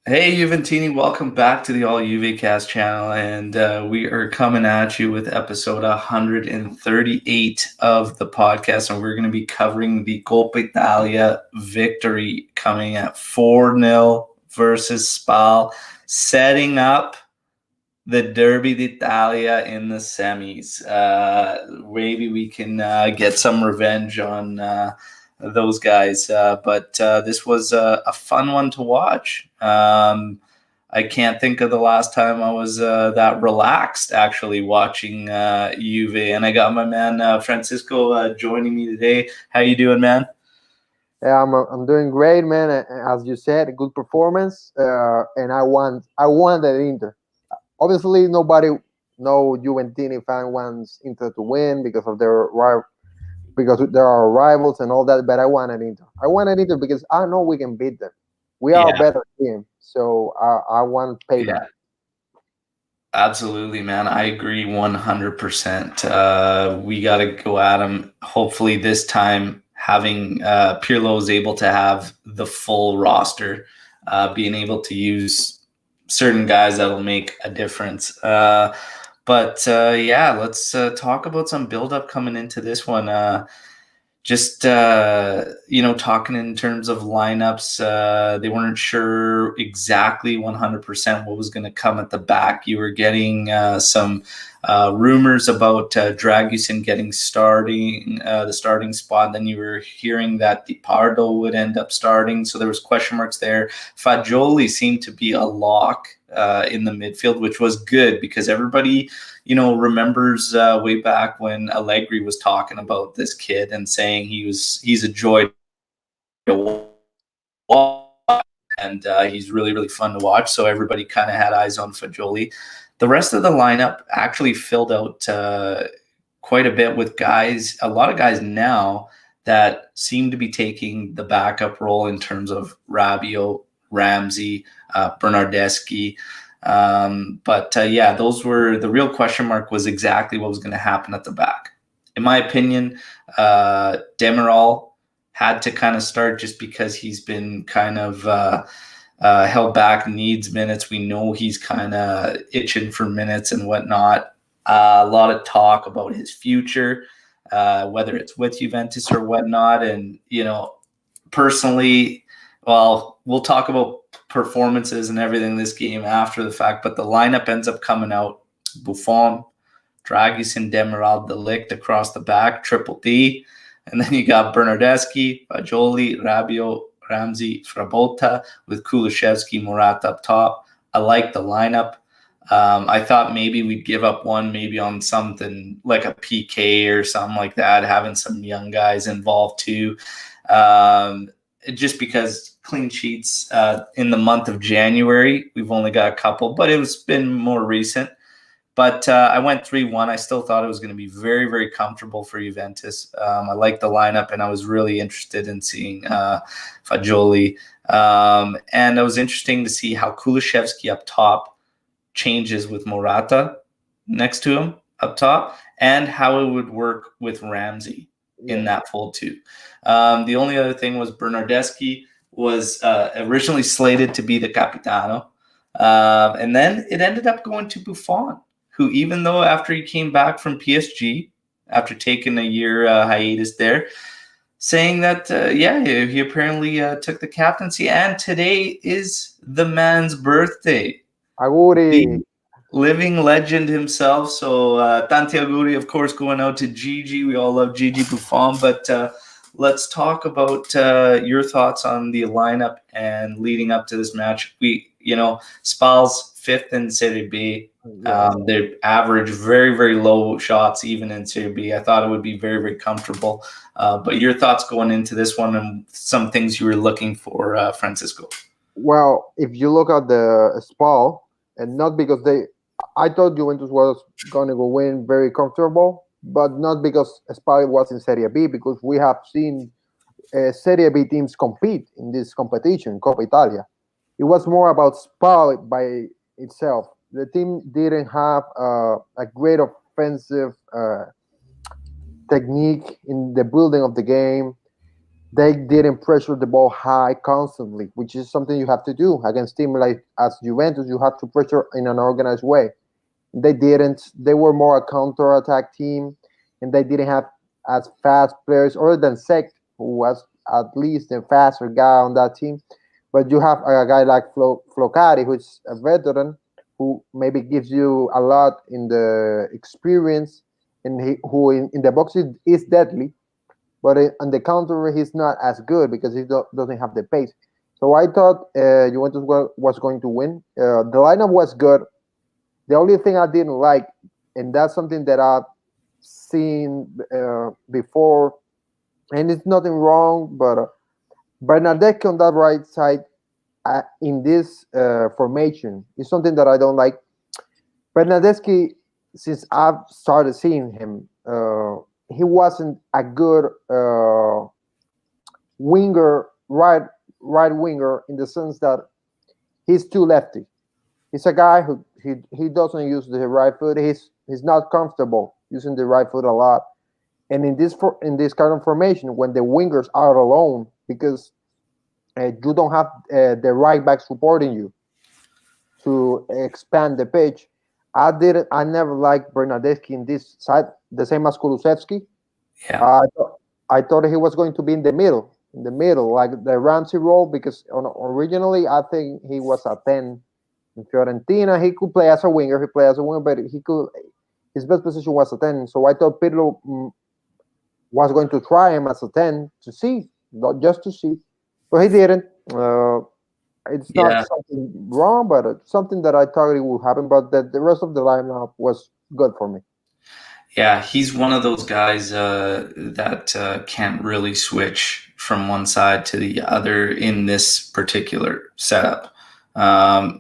Hey, Juventini, welcome back to the All Juvecast channel. And we are coming at you with episode 138 of the podcast. And we're going to be covering the Coppa Italia victory coming at 4-0 versus Spal, setting up the Derby d'Italia in the semis. Maybe we can get some revenge on those guys. But this was a fun one to watch. I can't think of the last time I was that relaxed actually watching Juve, and I got my man Francisco joining me today. How you doing, man? Yeah, I'm doing great, man. As you said, good performance, and I want that Inter. Obviously, no Juventini fan wants Inter to win because there are rivals and all that. But I want an Inter. I want an Inter because I know we can beat them. We are a Yeah, better team, so I want yeah. payback. Absolutely, man. I agree 100%. We got to go at them. Hopefully, this time, having Pirlo is able to have the full roster, being able to use certain guys that'll make a difference. But yeah, let's talk about some build-up coming into this one. Just talking in terms of lineups, they weren't sure exactly 100% what was going to come at the back. You were getting some rumors about Dragusin getting the starting spot. Then you were hearing that Di Pardo would end up starting, so there was question marks there. Fagioli seemed to be a lock in the midfield, which was good because everybody remembers way back when Allegri was talking about this kid and saying he's a joy to watch, and he's really, really fun to watch. So everybody kind of had eyes on Fagioli. The rest of the lineup actually filled out quite a bit with guys, a lot of guys now that seem to be taking the backup role in terms of Rabiot, Ramsey, Bernardeschi. But yeah, those were the real question mark was exactly what was going to happen at the back. In my opinion, Demiral had to kind of start just because he's been kind of held back, needs minutes. We know he's kind of itching for minutes and whatnot. A lot of talk about his future, whether it's with Juventus or whatnot. And, personally, well, we'll talk about performances and everything in this game after the fact, but the lineup ends up coming out Buffon, Dragusin, Demiral, De Ligt across the back, triple D. And then you got Bernardeschi, Fagioli, Rabiot, Ramsey, Frabotta with Kulishevsky, Morata up top. I like the lineup. I thought maybe we'd give up one, maybe on something like a PK or something like that, having some young guys involved too. Just because clean sheets in the month of January, we've only got a couple, but it's been more recent. But I went 3-1. I still thought it was going to be very, very comfortable for Juventus. I liked the lineup, and I was really interested in seeing Fagioli. And it was interesting to see how Kulishevsky up top changes with Morata next to him up top, and how it would work with Ramsey in Yeah, that fold too. The only other thing was Bernardeschi was originally slated to be the Capitano, and then it ended up going to Buffon, who, even though after he came back from PSG, after taking a year hiatus there, saying that, yeah, he apparently took the captaincy. And today is the man's birthday. Aguri. The living legend himself. So, Tanti auguri, of course, going out to Gigi. We all love Gigi Buffon. But let's talk about your thoughts on the lineup and leading up to this match. Spal's fifth in Serie B. Yes. They average very, very low shots, even in Serie B. I thought it would be very, very comfortable. But your thoughts going into this one and some things you were looking for, Francisco? Well, if you look at the Spal, and not because I thought Juventus was going to go win very comfortable, but not because Spal was in Serie B, because we have seen Serie B teams compete in this competition, Coppa Italia. It was more about Spal by itself. The team didn't have a great offensive technique in the building of the game. they didn't pressure the ball high constantly, which is something you have to do against team like as Juventus. You have to pressure in an organized way. They didn't. They were more a counter attack team, and they didn't have as fast players other than Sek, who was at least the faster guy on that team. But you have a guy like Flocari, who's a veteran, who maybe gives you a lot in the experience, and who in the box is deadly, but on the counter he's not as good because he doesn't have the pace. So I thought Juventus was going to win. The lineup was good. The only thing I didn't like, and that's something that I've seen before, and it's nothing wrong, but Bernadette on that right side in this formation is something that I don't like. Bernadeschi, since I've started seeing him, he wasn't a good winger, right winger, in the sense that he's too lefty. He's a guy who he doesn't use the right foot. He's not comfortable using the right foot a lot. And in this kind of formation, when the wingers are alone, because you don't have the right back supporting you to expand the pitch. I never liked Bernadeschi in this side, the same as Kulusevski. Yeah. I thought he was going to be in the middle, like the Ramsey role, because originally I think he was a 10 in Fiorentina. He could play as a winger. He played as a winger, but his best position was a 10. So I thought Pirlo was going to try him as a 10 to see, not just to see, but he didn't. It's not Yeah. something wrong, but something that I thought it would happen. But the rest of the lineup was good for me. Yeah, he's one of those guys that can't really switch from one side to the other in this particular setup.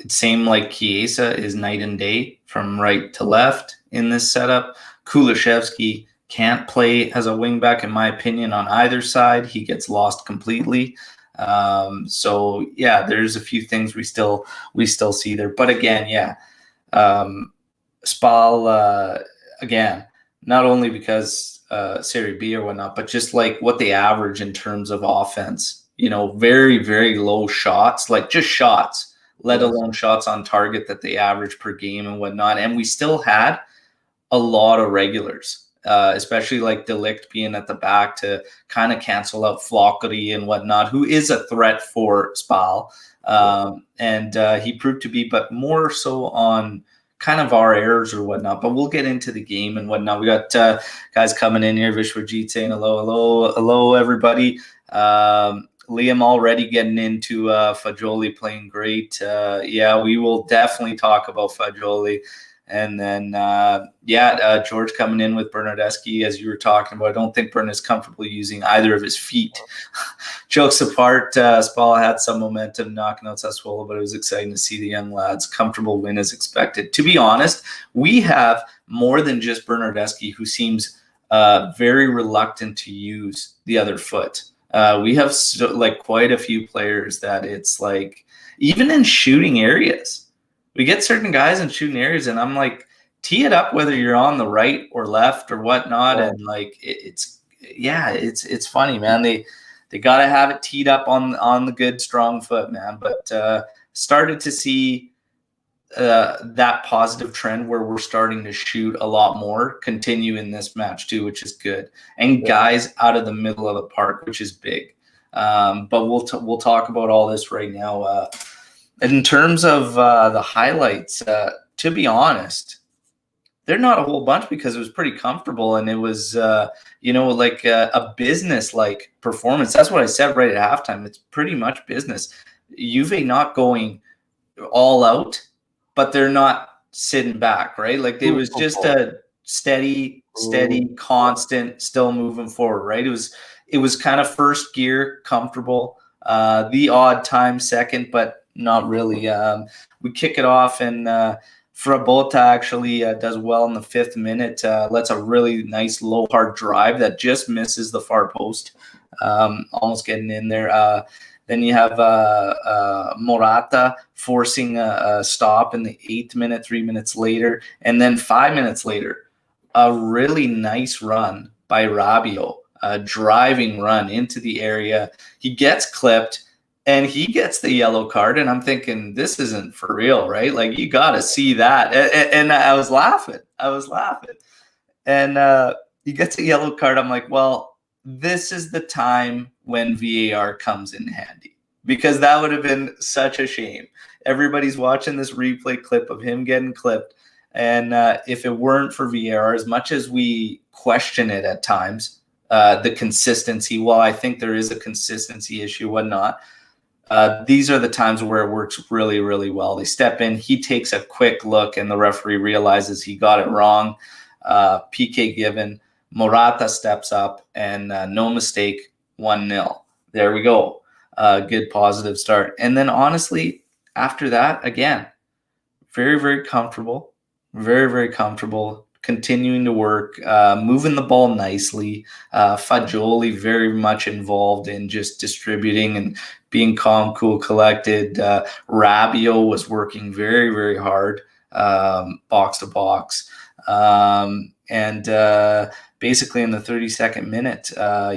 Same like Chiesa is night and day from right to left in this setup. Kulishevsky can't play as a wingback, in my opinion, on either side. He gets lost completely. So yeah, there's a few things we still see there. But again, yeah, Spal again. Not only because Serie B or whatnot, but just like what they average in terms of offense. You know, very, very low shots, like just shots, let alone shots on target that they average per game and whatnot. And we still had a lot of regulars, especially like Delict being at the back to kind of cancel out Flockery and whatnot, who is a threat for Spal. And he proved to be, but more so on kind of our errors or whatnot, but we'll get into the game and whatnot. We got guys coming in here. Vishwajit saying hello, everybody. Liam already getting into Fagioli playing great. Yeah, we will definitely talk about Fagioli. And then, George coming in with Bernardeschi, as you were talking about. I don't think Bern is comfortable using either of his feet. Jokes apart, Spal had some momentum knocking out Sassuolo, but it was exciting to see the young lads. Comfortable win as expected. To be honest, we have more than just Bernardeschi, who seems very reluctant to use the other foot. We have quite a few players that it's like, even in shooting areas, we get certain guys in shooting areas, and I'm like, tee it up whether you're on the right or left or whatnot. Yeah. And like it's funny, man. They gotta have it teed up on the good strong foot, man. But started to see that positive trend where we're starting to shoot a lot more continue in this match too, which is good. And guys out of the middle of the park, which is big. But we'll talk about all this right now. In terms of the highlights, to be honest, they're not a whole bunch because it was pretty comfortable and it was, like a business-like performance. That's what I said right at halftime. It's pretty much business. Juve not going all out, but they're not sitting back, right? Like it was just a steady, constant, still moving forward, right? It was kind of first gear, comfortable, the odd time second, but not really. We kick it off, and Frabotta actually does well in the 5th minute. Lets a really nice low hard drive that just misses the far post, almost getting in there. Then you have Morata forcing a stop in the 8th minute, 3 minutes later, and then 5 minutes later, a really nice run by Rabiot. driving run into the area. He gets clipped and he gets the yellow card. And I'm thinking, this isn't for real, right? Like, you got to see that. And I was laughing. And he gets a yellow card. I'm like, well, this is the time when VAR comes in handy, because that would have been such a shame. Everybody's watching this replay clip of him getting clipped. And if it weren't for VAR, as much as we question it at times, the consistency, well, I think there is a consistency issue, whatnot. These are the times where it works really, really well. They step in, he takes a quick look, and the referee realizes he got it wrong. PK given, Morata steps up, and no mistake, 1-0. There we go. Good positive start. And then honestly, after that, again, very, very comfortable, continuing to work, moving the ball nicely. Fagioli very much involved in just distributing and being calm, cool, collected. Rabiot was working very, very hard, box to box. And basically in the 32nd minute,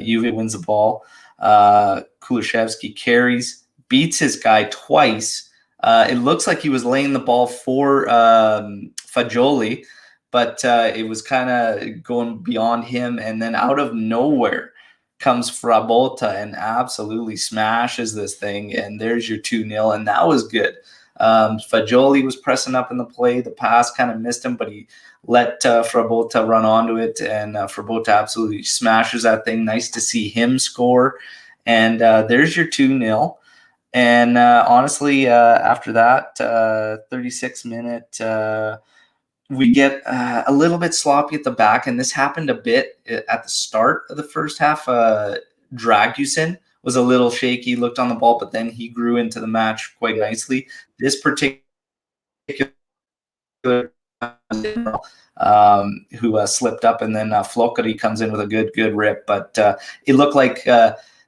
Juve wins the ball. Kulusevski carries, beats his guy twice. It looks like he was laying the ball for Fagioli, but it was kind of going beyond him. And then out of nowhere comes Frabotta and absolutely smashes this thing. And there's your 2-0. And that was good. Fagioli was pressing up in the play. The pass kind of missed him, but he let Frabotta run onto it. And Frabotta absolutely smashes that thing. Nice to see him score. And there's your 2-0. And honestly, after that, 36 minute, we get a little bit sloppy at the back. And this happened a bit at the start of the first half. Dragusin was a little shaky, looked on the ball, but then he grew into the match quite nicely. This particular who slipped up, and then Floccari comes in with a good rip. But it looked like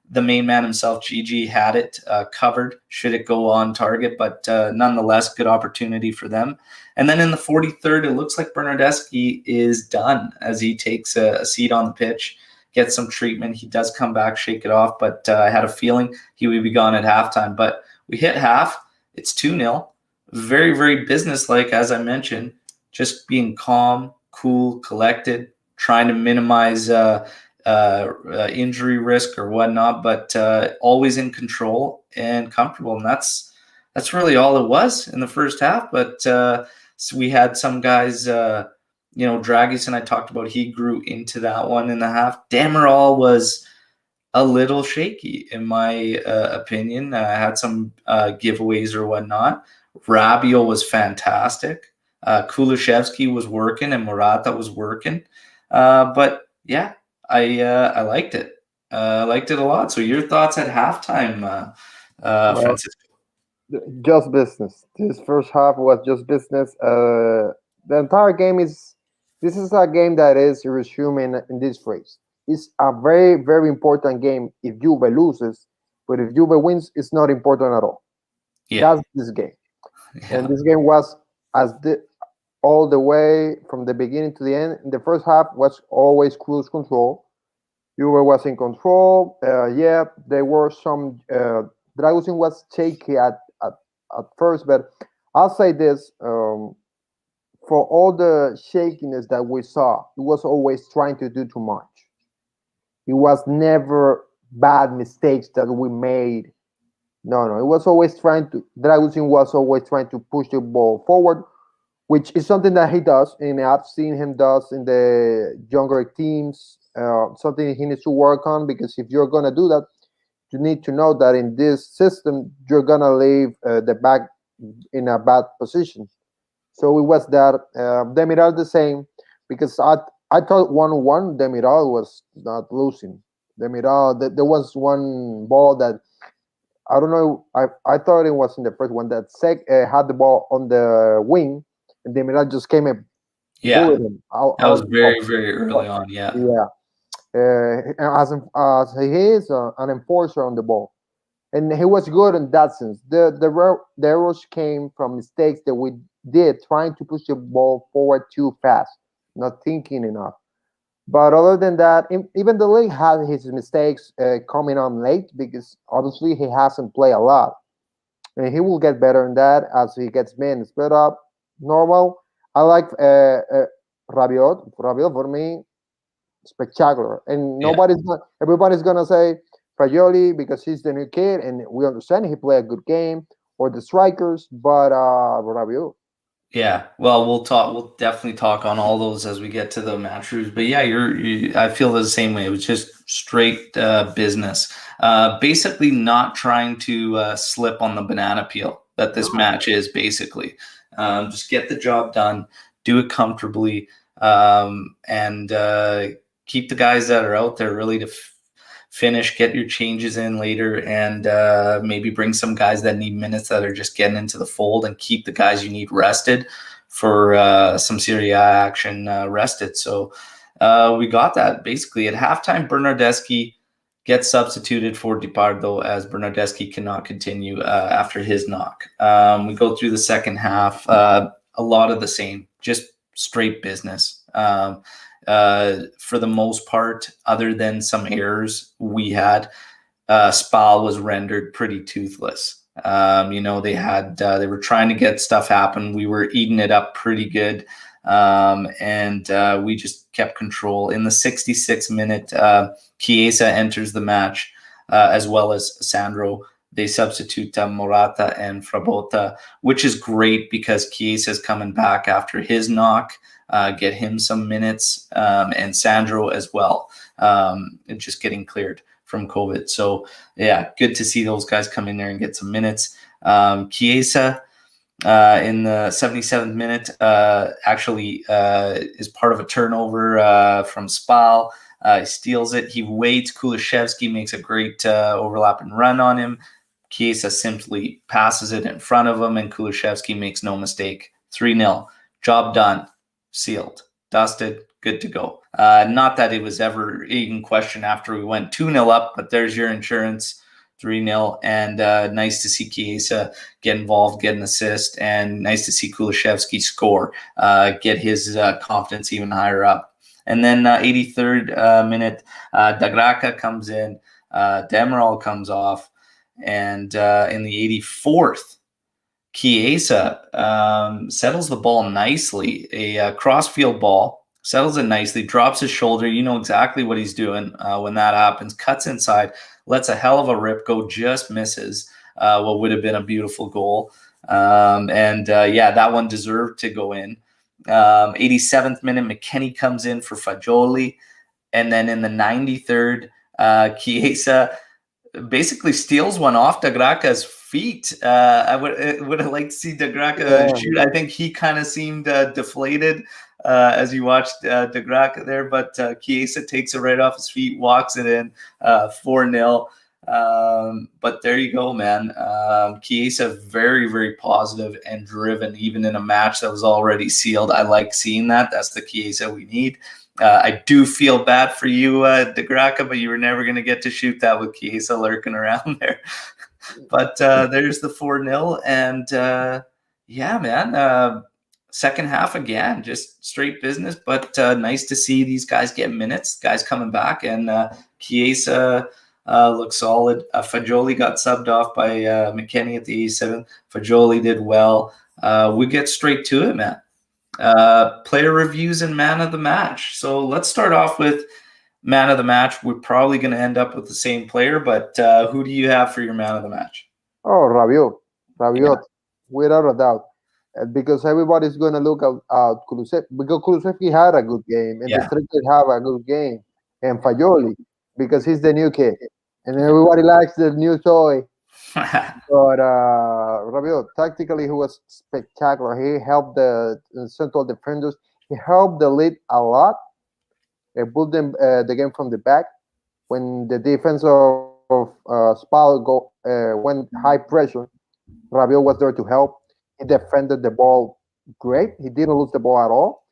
the main man himself, Gigi, had it covered should it go on target, but nonetheless, good opportunity for them. And then in the 43rd, it looks like Bernardeschi is done as he takes a seat on the pitch, gets some treatment. He does come back, shake it off, but I had a feeling he would be gone at halftime. But we hit half. It's 2-0. Very, very businesslike, as I mentioned, just being calm, cool, collected, trying to minimize injury risk or whatnot, but always in control and comfortable. And that's really all it was in the first half. But so we had some guys, Dragusin, I talked about, he grew into that 1.5. Demiral was a little shaky, in my opinion. Had some giveaways or whatnot. Rabiot was fantastic. Kulusevski was working, and Morata was working. But yeah, I liked it. I liked it a lot. So your thoughts at halftime, Francisco? Just business. This first half was just business. The entire game this is a game that is resuming in this phrase. It's a very, very important game if Juve loses, but if Juve wins, it's not important at all. Yeah. That's this game. Yeah. And this game was all the way from the beginning to the end. In the first half was always cruise control. Juve was in control. There were some. Dragusin was shaky at first, but I'll say this: for all the shakiness that we saw, he was always trying to do too much. It was never bad mistakes that we made. No. It was always Dragusin was always trying to push the ball forward, which is something that he does, and I've seen him does in the younger teams. Something he needs to work on, because if you're gonna do that, you need to know that in this system you're gonna leave the back in a bad position. So it was that. Demiral the same, because I thought 1-1 Demiral was not losing. Demiral, there was one ball that I don't know. I thought it was in the first one that had the ball on the wing, and Demiral just came and bullied him. That was very, very early on. Yeah. As he is an enforcer on the ball, and he was good in that sense. The errors came from mistakes that we did, trying to push the ball forward too fast, not thinking enough. But other than that, even the league had his mistakes coming on late because obviously he hasn't played a lot. And he will get better in that as he gets minutes. But normal, I like Rabiot. Rabiot for me, spectacular. And Yeah. everybody's gonna say Fagioli because he's the new kid, and we understand he played a good game or the strikers, but Rabiot. Yeah, well, we'll talk. We'll definitely talk on all those as we get to the match reviews. But yeah, I feel the same way. It was just straight business. Basically, not trying to slip on the banana peel that this match is. Basically, just get the job done, do it comfortably, and keep the guys that are out there really to finish, get your changes in later, and maybe bring some guys that need minutes that are just getting into the fold, and keep the guys you need rested for some Serie A action rested. So we got that. Basically, at halftime, Bernardeschi gets substituted for Di Pardo as Bernardeschi cannot continue after his knock. We go through the second half, a lot of the same, just straight business. For the most part, other than some errors we had, Spal was rendered pretty toothless. They were trying to get stuff happen. We were eating it up pretty good, and we just kept control. In the 66th minute, Chiesa enters the match, as well as Sandro. They substitute Morata and Frabotta, which is great because Chiesa is coming back after his knock. Get him some minutes, and Sandro as well, and just getting cleared from COVID. So yeah, good to see those guys come in there and get some minutes. Chiesa in the 77th minute actually is part of a turnover from Spal. He steals it. He waits. Kulishevsky makes a great overlap and run on him. Chiesa simply passes it in front of him, and Kulishevsky makes no mistake. 3-0. Job done. Sealed, dusted, good to go. Not that it was ever in question after we went 2-0 up, but there's your insurance, 3-0. And nice to see Chiesa get involved, get an assist, and nice to see Kulishevsky score, get his confidence even higher up. And then 83rd minute, Dagraka comes in, Demiral comes off, and in the 84th, Chiesa settles the ball nicely, a crossfield ball, settles it nicely, drops his shoulder. You know exactly what he's doing when that happens. Cuts inside, lets a hell of a rip go, just misses what would have been a beautiful goal. That one deserved to go in. 87th minute, McKennie comes in for Fagioli. And then in the 93rd, Chiesa basically steals one off Dagraka's feet. I would have liked to see Dagraka shoot. I think he kind of seemed deflated as you watched Dagraka there, but Chiesa takes it right off his feet, walks it in, 4-0. But there you go, man. Chiesa very, very positive and driven, even in a match that was already sealed. I like seeing that. That's the Chiesa we need. I do feel bad for you, Dagraka, but you were never going to get to shoot that with Chiesa lurking around there. But there's the 4-0. And yeah, man, second half again, just straight business. But nice to see these guys get minutes, guys coming back. And Chiesa looks solid. Fagioli got subbed off by McKennie at the 87th. Fagioli did well. We get straight to it, man. Player reviews and man of the match. So let's start off with man of the match. We're probably going to end up with the same player, but who do you have for your man of the match? Oh, Rabiot, without a doubt. Because everybody's going to look at Kulusevski, because Kulusevski had a good game, and the strikers have a good game, and Fagioli, because he's the new kid, and everybody likes the new toy. But Rabiot, tactically, he was spectacular. He helped the central defenders. He helped the lead a lot. He put them the game from the back. When the defense of Spal went high pressure, Rabiot was there to help. He defended the ball great. He didn't lose the ball at all.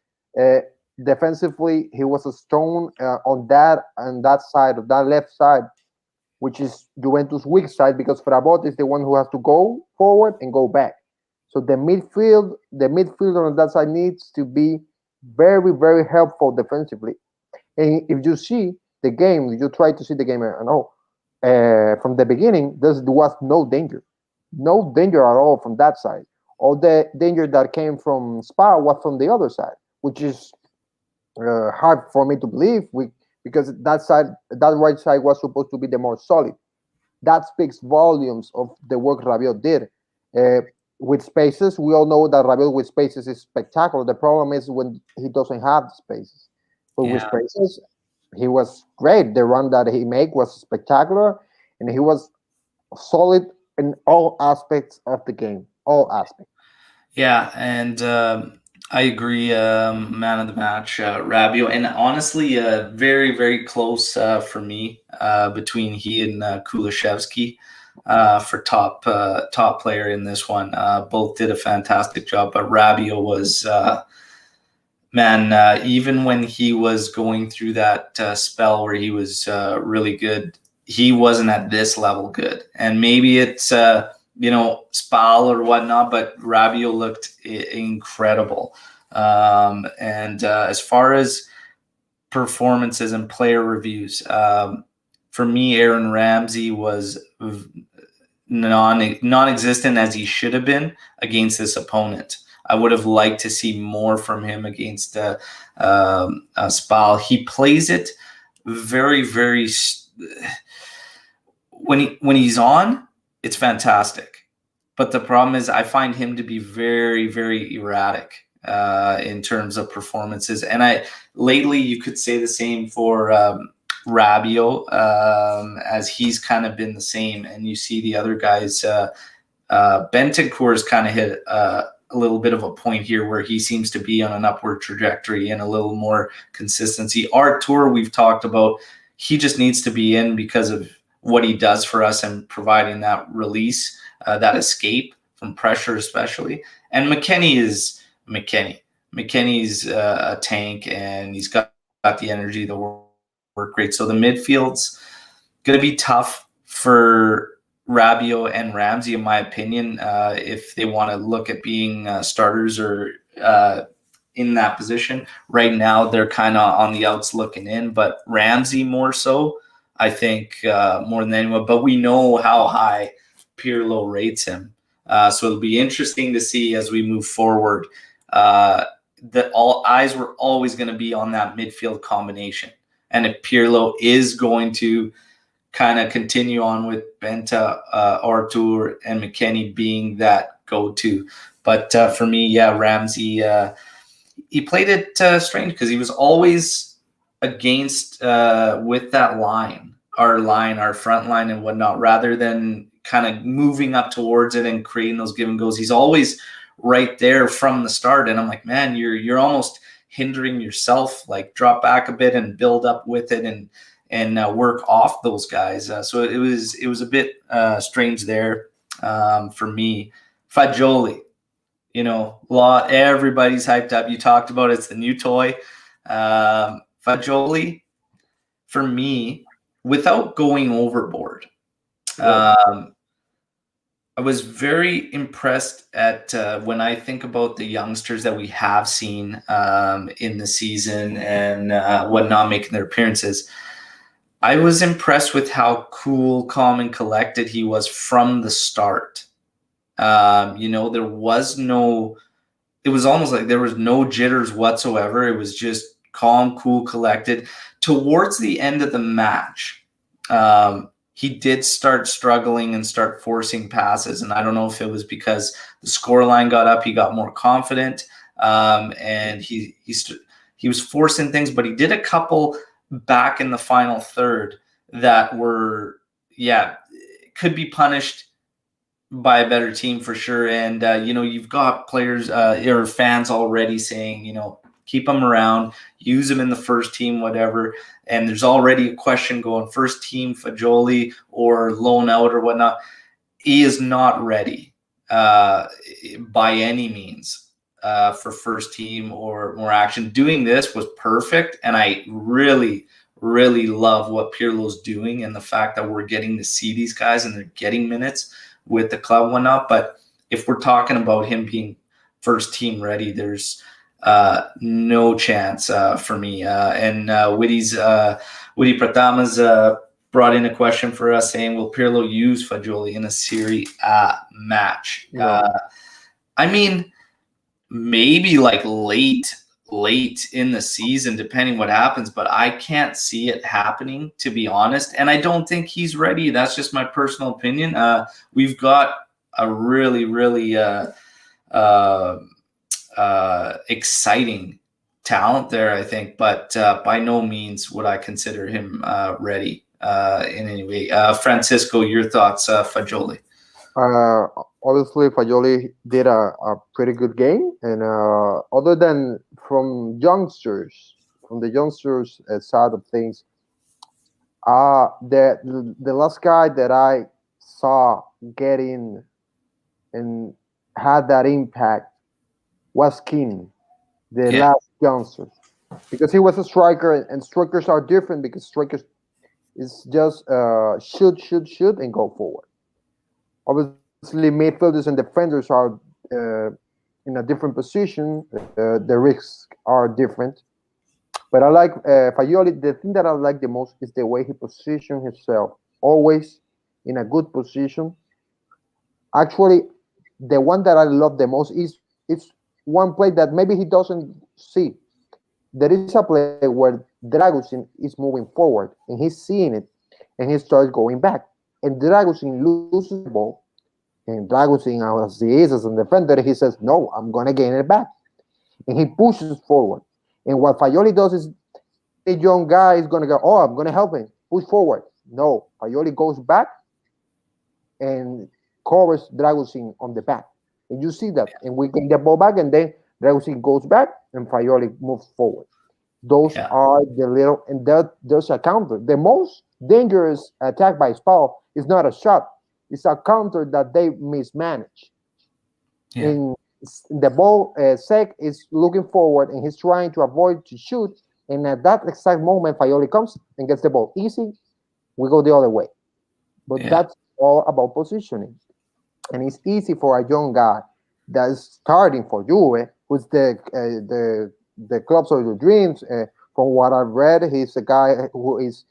Defensively, he was a stone on that side, of that left side, which is Juventus' weak side, because Frabotta is the one who has to go forward and go back. So the midfielder on that side needs to be very, very helpful defensively. And if you see the game, you try to see the game, from the beginning, there was no danger at all from that side. All the danger that came from Spa was from the other side, which is hard for me to believe. Because that right side was supposed to be the more solid. That speaks volumes of the work Rabiot did. Uh, with spaces, we all know that Rabiot with spaces is spectacular. The problem is when he doesn't have the spaces. But with Yeah. spaces, he was great. The run that he made was spectacular, and he was solid in all aspects of the game. All aspects. Yeah, and I agree. Man of the match, Rabiot, and honestly, very very close for me between he and Kulishevsky for top player in this one. Both did a fantastic job, but Rabiot was man. Even when he was going through that spell where he was really good, he wasn't at this level good, and maybe it's. Spal or whatnot, but Rabiot looked incredible. And as far as performances and player reviews, for me, Aaron Ramsey was non-existent as he should have been against this opponent. I would have liked to see more from him against Spal. He plays it very, very. When he's on, it's fantastic. But the problem is I find him to be very, very erratic in terms of performances. And lately you could say the same for Rabiot, as he's kind of been the same. And you see the other guys, Bentancur's kind of hit a little bit of a point here where he seems to be on an upward trajectory and a little more consistency. Artur, we've talked about, he just needs to be in because of what he does for us and providing that release, that escape from pressure especially. And McKennie is McKennie. McKennie's a tank, and he's got the energy, the work rate. So the midfield's going to be tough for Rabiot and Ramsey, in my opinion, if they want to look at being starters or in that position. Right now, they're kind of on the outs looking in, but Ramsey more so, I think, more than anyone. But we know how high Pirlo rates him. So it'll be interesting to see as we move forward that all eyes were always going to be on that midfield combination. And if Pirlo is going to kind of continue on with Benta, Artur, and McKennie being that go-to. But for me, yeah, Ramsey, he played it strange because he was always against with that line, our front line and whatnot, rather than kind of moving up towards it and creating those give and goes. He's always right there from the start. And I'm like, man, you're almost hindering yourself. Like, drop back a bit and build up with it and work off those guys. So it was a bit strange there for me. Fagioli, everybody's hyped up. You talked about it's the new toy. Fagioli, for me, without going overboard, I was very impressed at when I think about the youngsters that we have seen in the season and whatnot making their appearances. I was impressed with how cool, calm, and collected he was from the start. There was no, it was almost like there was no jitters whatsoever. It was just calm, cool, collected. Towards the end of the match, he did start struggling and start forcing passes. And I don't know if it was because the scoreline got up, he got more confident, and he was forcing things, but he did a couple back in the final third that were, could be punished by a better team for sure. And, you've got players or fans already saying, keep him around, use him in the first team, whatever. And there's already a question going, first team Fagioli or loan out or whatnot. He is not ready by any means for first team or more action. Doing this was perfect. And I really, really love what Pirlo's doing and the fact that we're getting to see these guys and they're getting minutes with the club, whatnot. But if we're talking about him being first team ready, there's No chance for me. And Witty Pratama's brought in a question for us saying, will Pirlo use Fagioli in a Serie A match? No. I mean, maybe like late in the season, depending what happens, but I can't see it happening, to be honest. And I don't think he's ready. That's just my personal opinion. We've got a really, really exciting talent there, I think, but by no means would I consider him ready in any way. Francisco, your thoughts, Fagioli? Obviously, Fajoli did a pretty good game, and other than from the youngsters side of things, the last guy that I saw getting and had that impact was Keane, the Yeah. last youngster, because he was a striker, and strikers are different because strikers is just shoot, and go forward. Obviously, midfielders and defenders are in a different position. The risks are different. But I like Fayoli. The thing that I like the most is the way he positions himself, always in a good position. Actually, the one that I love the most is it's one play that maybe he doesn't see. There is a play where Dragusin is moving forward and he's seeing it and he starts going back. And Dragusin loses the ball. And Dragusin, as he is as a defender, he says, no, I'm going to gain it back. And he pushes forward. And what Fayoli does is the young guy is going to go, oh, I'm going to help him, push forward. No, Fayoli goes back and covers Dragusin on the back. And you see that. And we get the ball back, and then Dragusin goes back and Fayoli moves forward. Those are the little, and there's a counter. The most dangerous attack by Spal is not a shot, it's a counter that they mismanage. Yeah. And the ball, Sek is looking forward and he's trying to avoid to shoot. And at that exact moment, Fayoli comes and gets the ball. Easy, we go the other way. But that's all about positioning. And it's easy for a young guy that is starting for Juve, who's the clubs of your dreams. From what I've read, he's a guy who is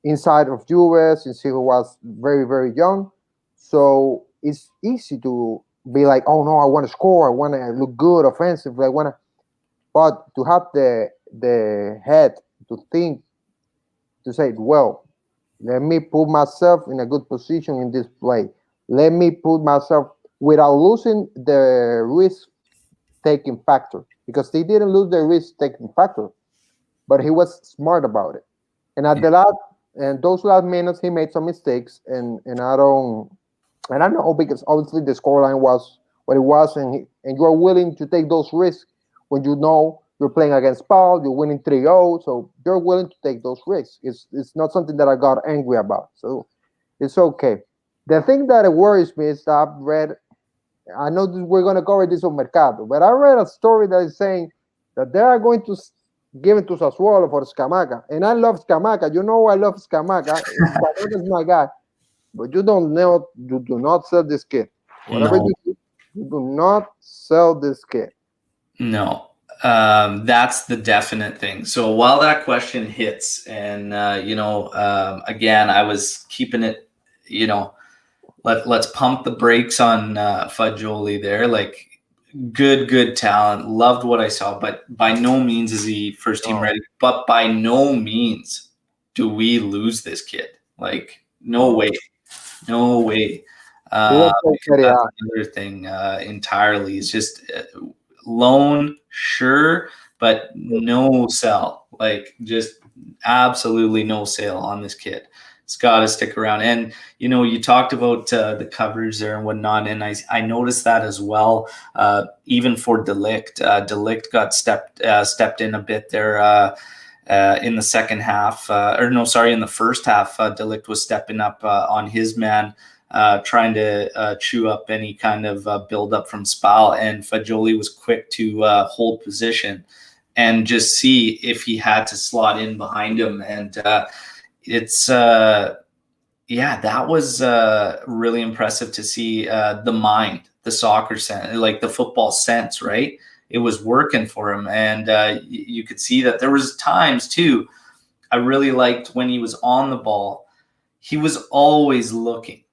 inside of Juve since he was very, very young. So it's easy to be like, oh no, I want to score, I want to look good offensively, I want to. But to have the head to think, to say, well, let me put myself in a good position in this play. Let me put myself without losing the risk taking factor, because they didn't lose the risk taking factor, but he was smart about it. And at the last, and those last minutes, he made some mistakes, and I don't know, because obviously the scoreline was what it was, and you are willing to take those risks when you know you're playing against Paul, you're winning 3-0, so you're willing to take those risks. It's not something that I got angry about, so it's okay. The thing that worries me is that I've read, I know we're going to cover this on Mercado, but I read a story that is saying that they are going to give it to Sassuolo for Scamacca. And I love Scamacca. You know I love Scamacca. Scamacca is my guy. But you do not sell this kid. Whatever you do, you do not sell this kid. No. That's the definite thing. So while that question hits, and again, I was keeping it, let's pump the brakes on Fagioli there. Like, good talent. Loved what I saw, but by no means is he first team ready. But by no means do we lose this kid. Like, no way. That's another thing entirely. It's just loan, sure, but no sell. Like, just absolutely no sale on this kid. It's got to stick around. And, you talked about the covers there and whatnot, and I noticed that as well, even for De Ligt. De Ligt got stepped in a bit there in the second half. In the first half, De Ligt was stepping up on his man, trying to chew up any kind of build-up from Spal, and Fagioli was quick to hold position and just see if he had to slot in behind him. And it's that was really impressive to see the mind, the soccer sense, like the football sense, right? it was working for him. And you could see that there was times too. I really liked when he was on the ball. He was always looking.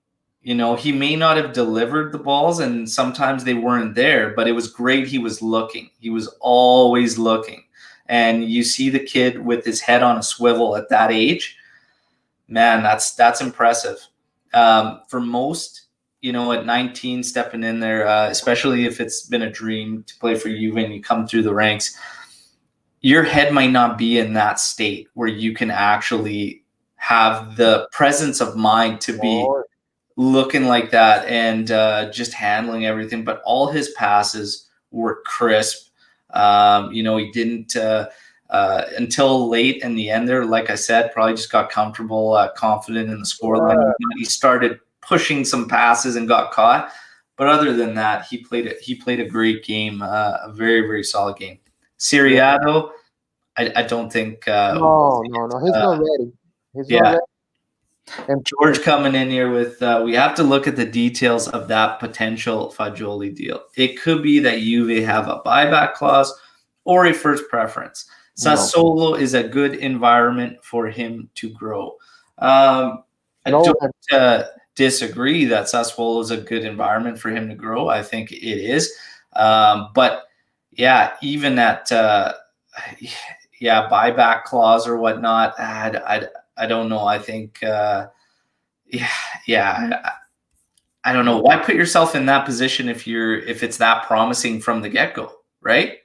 He may not have delivered the balls, and sometimes they weren't there, but it was great. He was looking. He was always looking. And you see the kid with his head on a swivel at that age, man, that's impressive. For most, at 19, stepping in there, especially if it's been a dream to play for Juve and you come through the ranks, your head might not be in that state where you can actually have the presence of mind to be looking like that and just handling everything. But all his passes were crisp. He didn't until late in the end there, like I said, probably just got comfortable, confident in the scoreline. He started pushing some passes and got caught. But other than that, he played a great game, a very, very solid game. Siriato, I don't think. No. He's not ready. He's not ready. And George coming in here with, we have to look at the details of that potential Fagioli deal. It could be that Juve have a buyback clause or a first preference. Sassuolo is a good environment for him to grow. I don't disagree that Sassuolo is a good environment for him to grow. I think it is. But yeah, even at buyback clause or whatnot, I don't know. I think, I don't know. Why put yourself in that position if it's that promising from the get-go, right?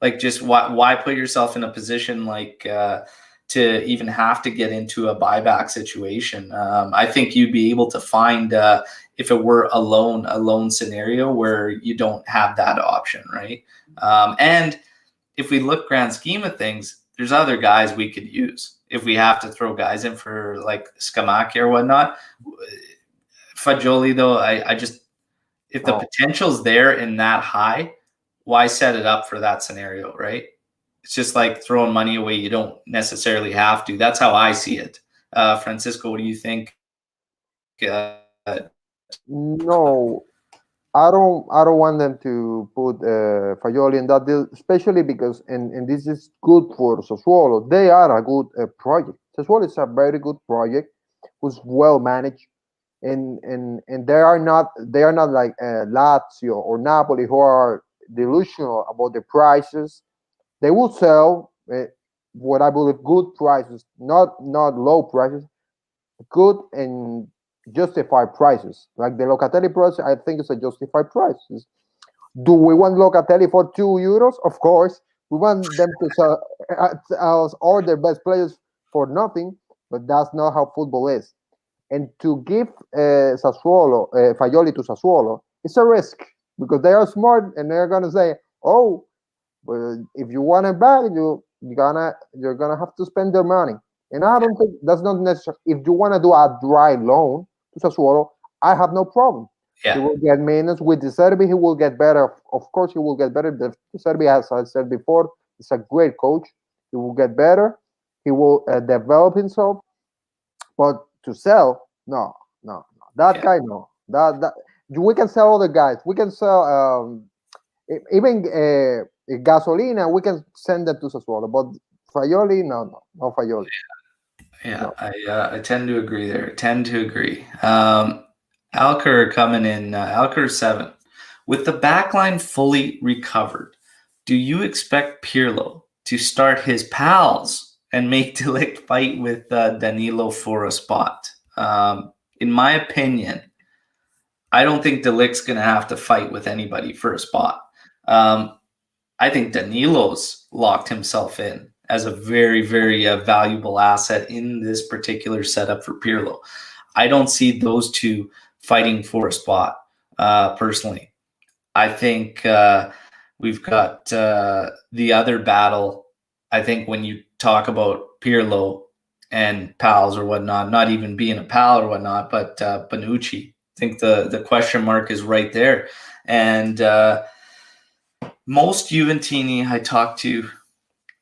Like, just why put yourself in a position like to even have to get into a buyback situation? I think you'd be able to find if it were a loan scenario where you don't have that option, right? And if we look grand scheme of things, there's other guys we could use. If we have to throw guys in for like Scamacca or whatnot, Fagioli though, I just, if the potential's there in that high, why set it up for that scenario, right? It's just like throwing money away. You don't necessarily have to. That's how I see it. Francisco, what do you think? No, I don't want them to put Fagioli in that deal, especially because, and this is good for Sassuolo. They are a good project. Sassuolo is a very good project, who's well managed, and they are not like Lazio or Napoli, who are delusional about the prices. They will sell what I believe good prices, not low prices, good and justified prices. Like the Locatelli price, I think it's a justified price. Do we want Locatelli for €2? Of course. We want them to sell us all their best players for nothing, but that's not how football is. And to give Fagioli to Sassuolo, it's a risk because they are smart and they're gonna say, "Oh, but if you want it back, you're gonna have to spend their money." And I don't think that's not necessary. If you want to do a dry loan to Sassuolo, I have no problem. Yeah. He will get maintenance with De Zerbi. He will get better. Of course, he will get better. De Zerbi, as I said before, is a great coach. He will get better. He will develop himself. But to sell, no. That guy, no. That we can sell other guys. We can sell even Gasolina. We can send them to Sassuolo. But Fagioli, no Fagioli. Yeah, I tend to agree there. Alker coming in, Alker 7. With the backline fully recovered, do you expect Pirlo to start his pals and make De Ligt fight with Danilo for a spot? In my opinion, I don't think De Ligt's going to have to fight with anybody for a spot. I think Danilo's locked himself in as a very, very valuable asset in this particular setup for Pirlo. I don't see those two fighting for a spot, personally. I think we've got the other battle. I think when you talk about Pirlo and pals or whatnot, not even being a pal or whatnot, but Bonucci, I think the question mark is right there. And most Juventini I talk to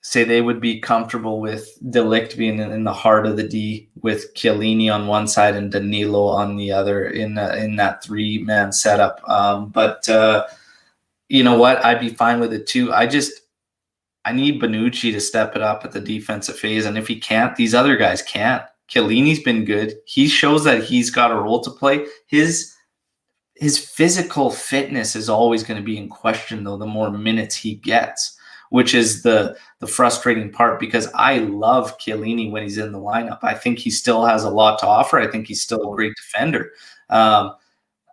say they would be comfortable with De Ligt being in the heart of the D with Chiellini on one side and Danilo on the other in that 3-man setup. But You know what? I'd be fine with it too. I need Bonucci to step it up at the defensive phase, and if he can't, these other guys can't. Chiellini's been good. He shows that he's got a role to play. His physical fitness is always going to be in question, though, the more minutes he gets, which is the frustrating part, because I love Chiellini when he's in the lineup. I think he still has a lot to offer. I think he's still a great defender.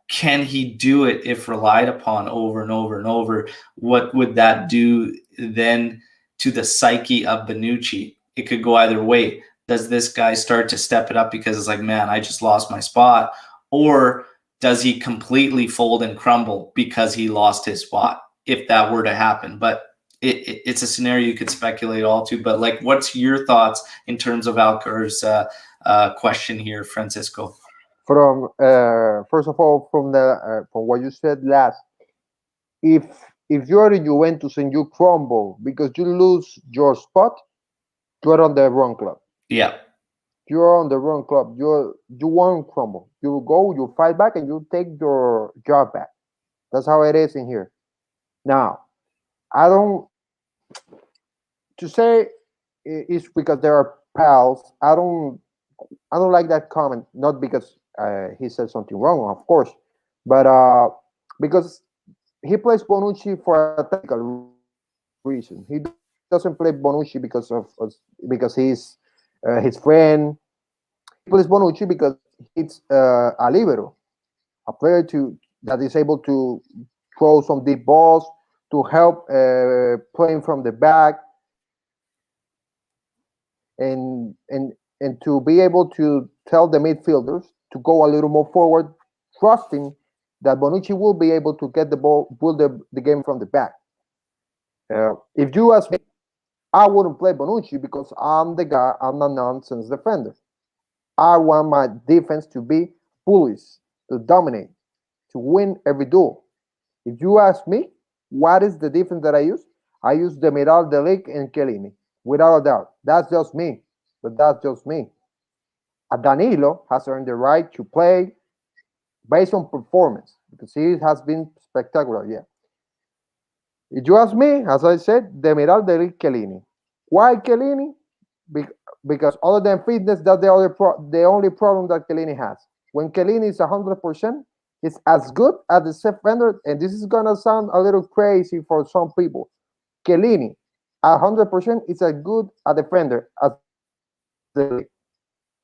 Can he do it if relied upon over and over and over? What would that do then to the psyche of Bonucci? It could go either way. Does this guy start to step it up because it's like, man, I just lost my spot? Or does he completely fold and crumble because he lost his spot, if that were to happen? But it's a scenario you could speculate all to. But like, what's your thoughts in terms of Alcar's question here, Francisco? From first of all, from what you said last, if you are in Juventus and you crumble because you lose your spot, you are on the wrong club. Yeah, you're on the wrong club. You won't crumble. You go, you fight back, and you take your job back. That's how it is in here. Now, I don't to say it's because there are pals. I don't like that comment. Not because he said something wrong, of course, but because he plays Bonucci for a technical reason. He doesn't play Bonucci because he's his friend. He plays Bonucci because it's a libero, a player that is able to throw some deep balls, to help playing from the back, and to be able to tell the midfielders to go a little more forward, trusting that Bonucci will be able to get the ball, build the game from the back. If you ask me, I wouldn't play Bonucci because I'm the guy, I'm a nonsense defender. I want my defense to be bullies, to dominate, to win every duel. If you ask me, what is the defense that I use? I use Demiral, Delic, and Chiellini, without a doubt. That's just me, but that's just me. Danilo has earned the right to play based on performance because he has been spectacular. Yeah. If you ask me, as I said, Demiral, Delic, Chiellini. Why Chiellini? Because other than fitness, that's the only problem that Chiellini has. When Chiellini is 100%, he's as good as the defender, and this is gonna sound a little crazy for some people. Chiellini, 100%, is as good a defender as the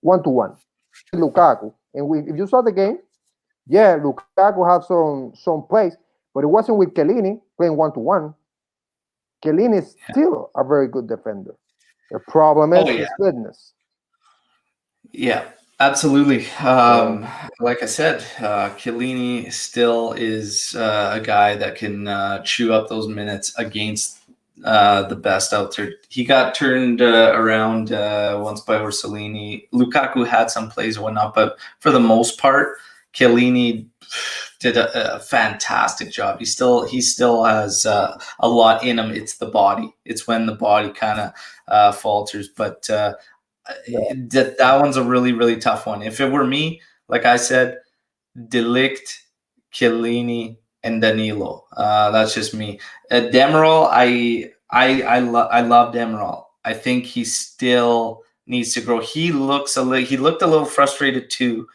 1-to-1. Lukaku, and if you saw the game, yeah, Lukaku had some plays, but it wasn't with Chiellini playing 1-to-1. Chiellini is still a very good defender. The problem is his fitness. Yeah, absolutely. Like I said, Chiellini still is a guy that can chew up those minutes against the best out there. He got turned around once by Orsolini. Lukaku had some plays and whatnot, but for the most part, Chiellini did a fantastic job. He still has a lot in him. It's the body. It's when the body kind of falters. But that one's a really, really tough one. If it were me, like I said, De Ligt, Chiellini, and Danilo. That's just me. Demiral, I love Demiral. I think he still needs to grow. He looked a little frustrated too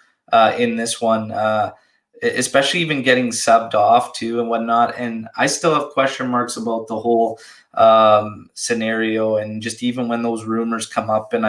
in this one. Especially even getting subbed off too and whatnot. And I still have question marks about the whole scenario, and just even when those rumors come up, and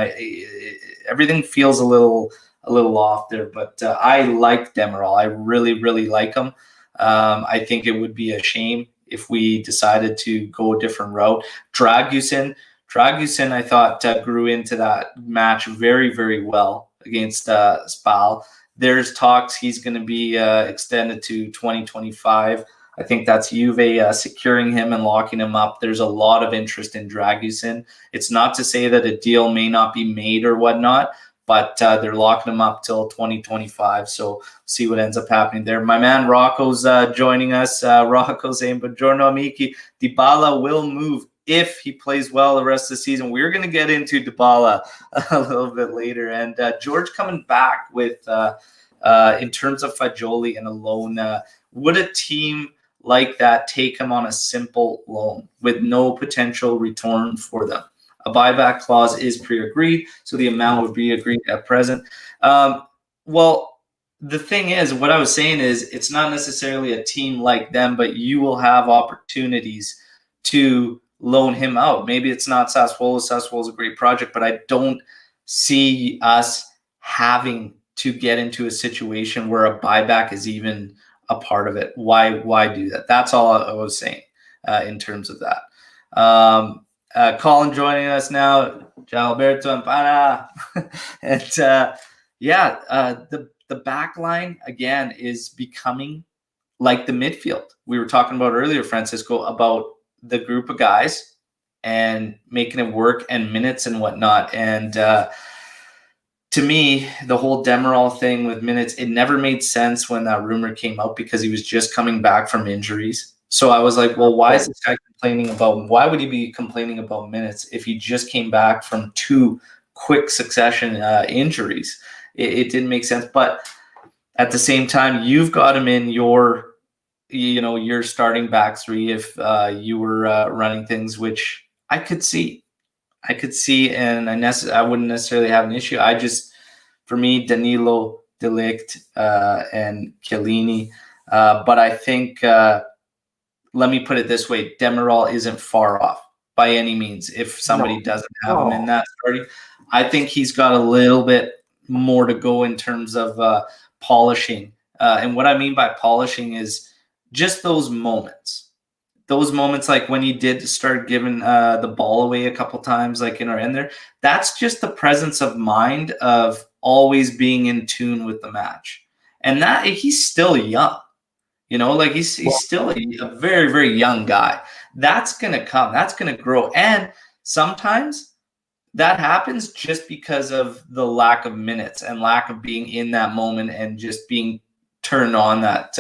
everything feels a little off there. But I like Demiral. I really, really like him. I think it would be a shame if we decided to go a different route. Dragusin, I thought grew into that match very, very well against Spal. There's talks he's going to be extended to 2025. I think that's Juve securing him and locking him up. There's a lot of interest in Dragusin. It's not to say that a deal may not be made or whatnot, but they're locking him up till 2025. So see what ends up happening there. My man Rocco's joining us. Rocco saying, "Buongiorno amici. Dybala will move if he plays well the rest of the season." We're going to get into Dybala a little bit later. And George coming back with, in terms of Fagioli and a loan, would a team like that take him on a simple loan with no potential return for them. A buyback clause is pre-agreed, so the amount would be agreed at present. Well, the thing is, what I was saying is it's not necessarily a team like them, but you will have opportunities to loan him out. Maybe it's not Sassuolo. Sassuolo is a great project, but I don't see us having to get into a situation where a buyback is even a part of it. Why do that? That's all I was saying in terms of that. Colin joining us now, Gialberto Ampana. And the back line, again, is becoming like the midfield. We were talking about earlier, Francisco, about the group of guys and making it work and minutes and whatnot. And to me, the whole Demiral thing with minutes, it never made sense when that rumor came out because he was just coming back from injuries. So I was like, well, why is this guy why would he be complaining about minutes if he just came back from 2 quick succession injuries? It didn't make sense. But at the same time, you've got him in your starting back 3 if you were running things, which I could see. And I wouldn't necessarily have an issue. For me, Danilo, De Ligt, and Chiellini. But I think, let me put it this way, Demiral isn't far off by any means. If somebody doesn't have him in that starting, I think he's got a little bit more to go in terms of polishing. And what I mean by polishing is just those moments like when he did start giving the ball away a couple times, like in our end there, that's just the presence of mind of always being in tune with the match. And that he's still young, like he's still a very, very young guy. That's going to come, that's going to grow. And sometimes that happens just because of the lack of minutes and lack of being in that moment and just being turned on that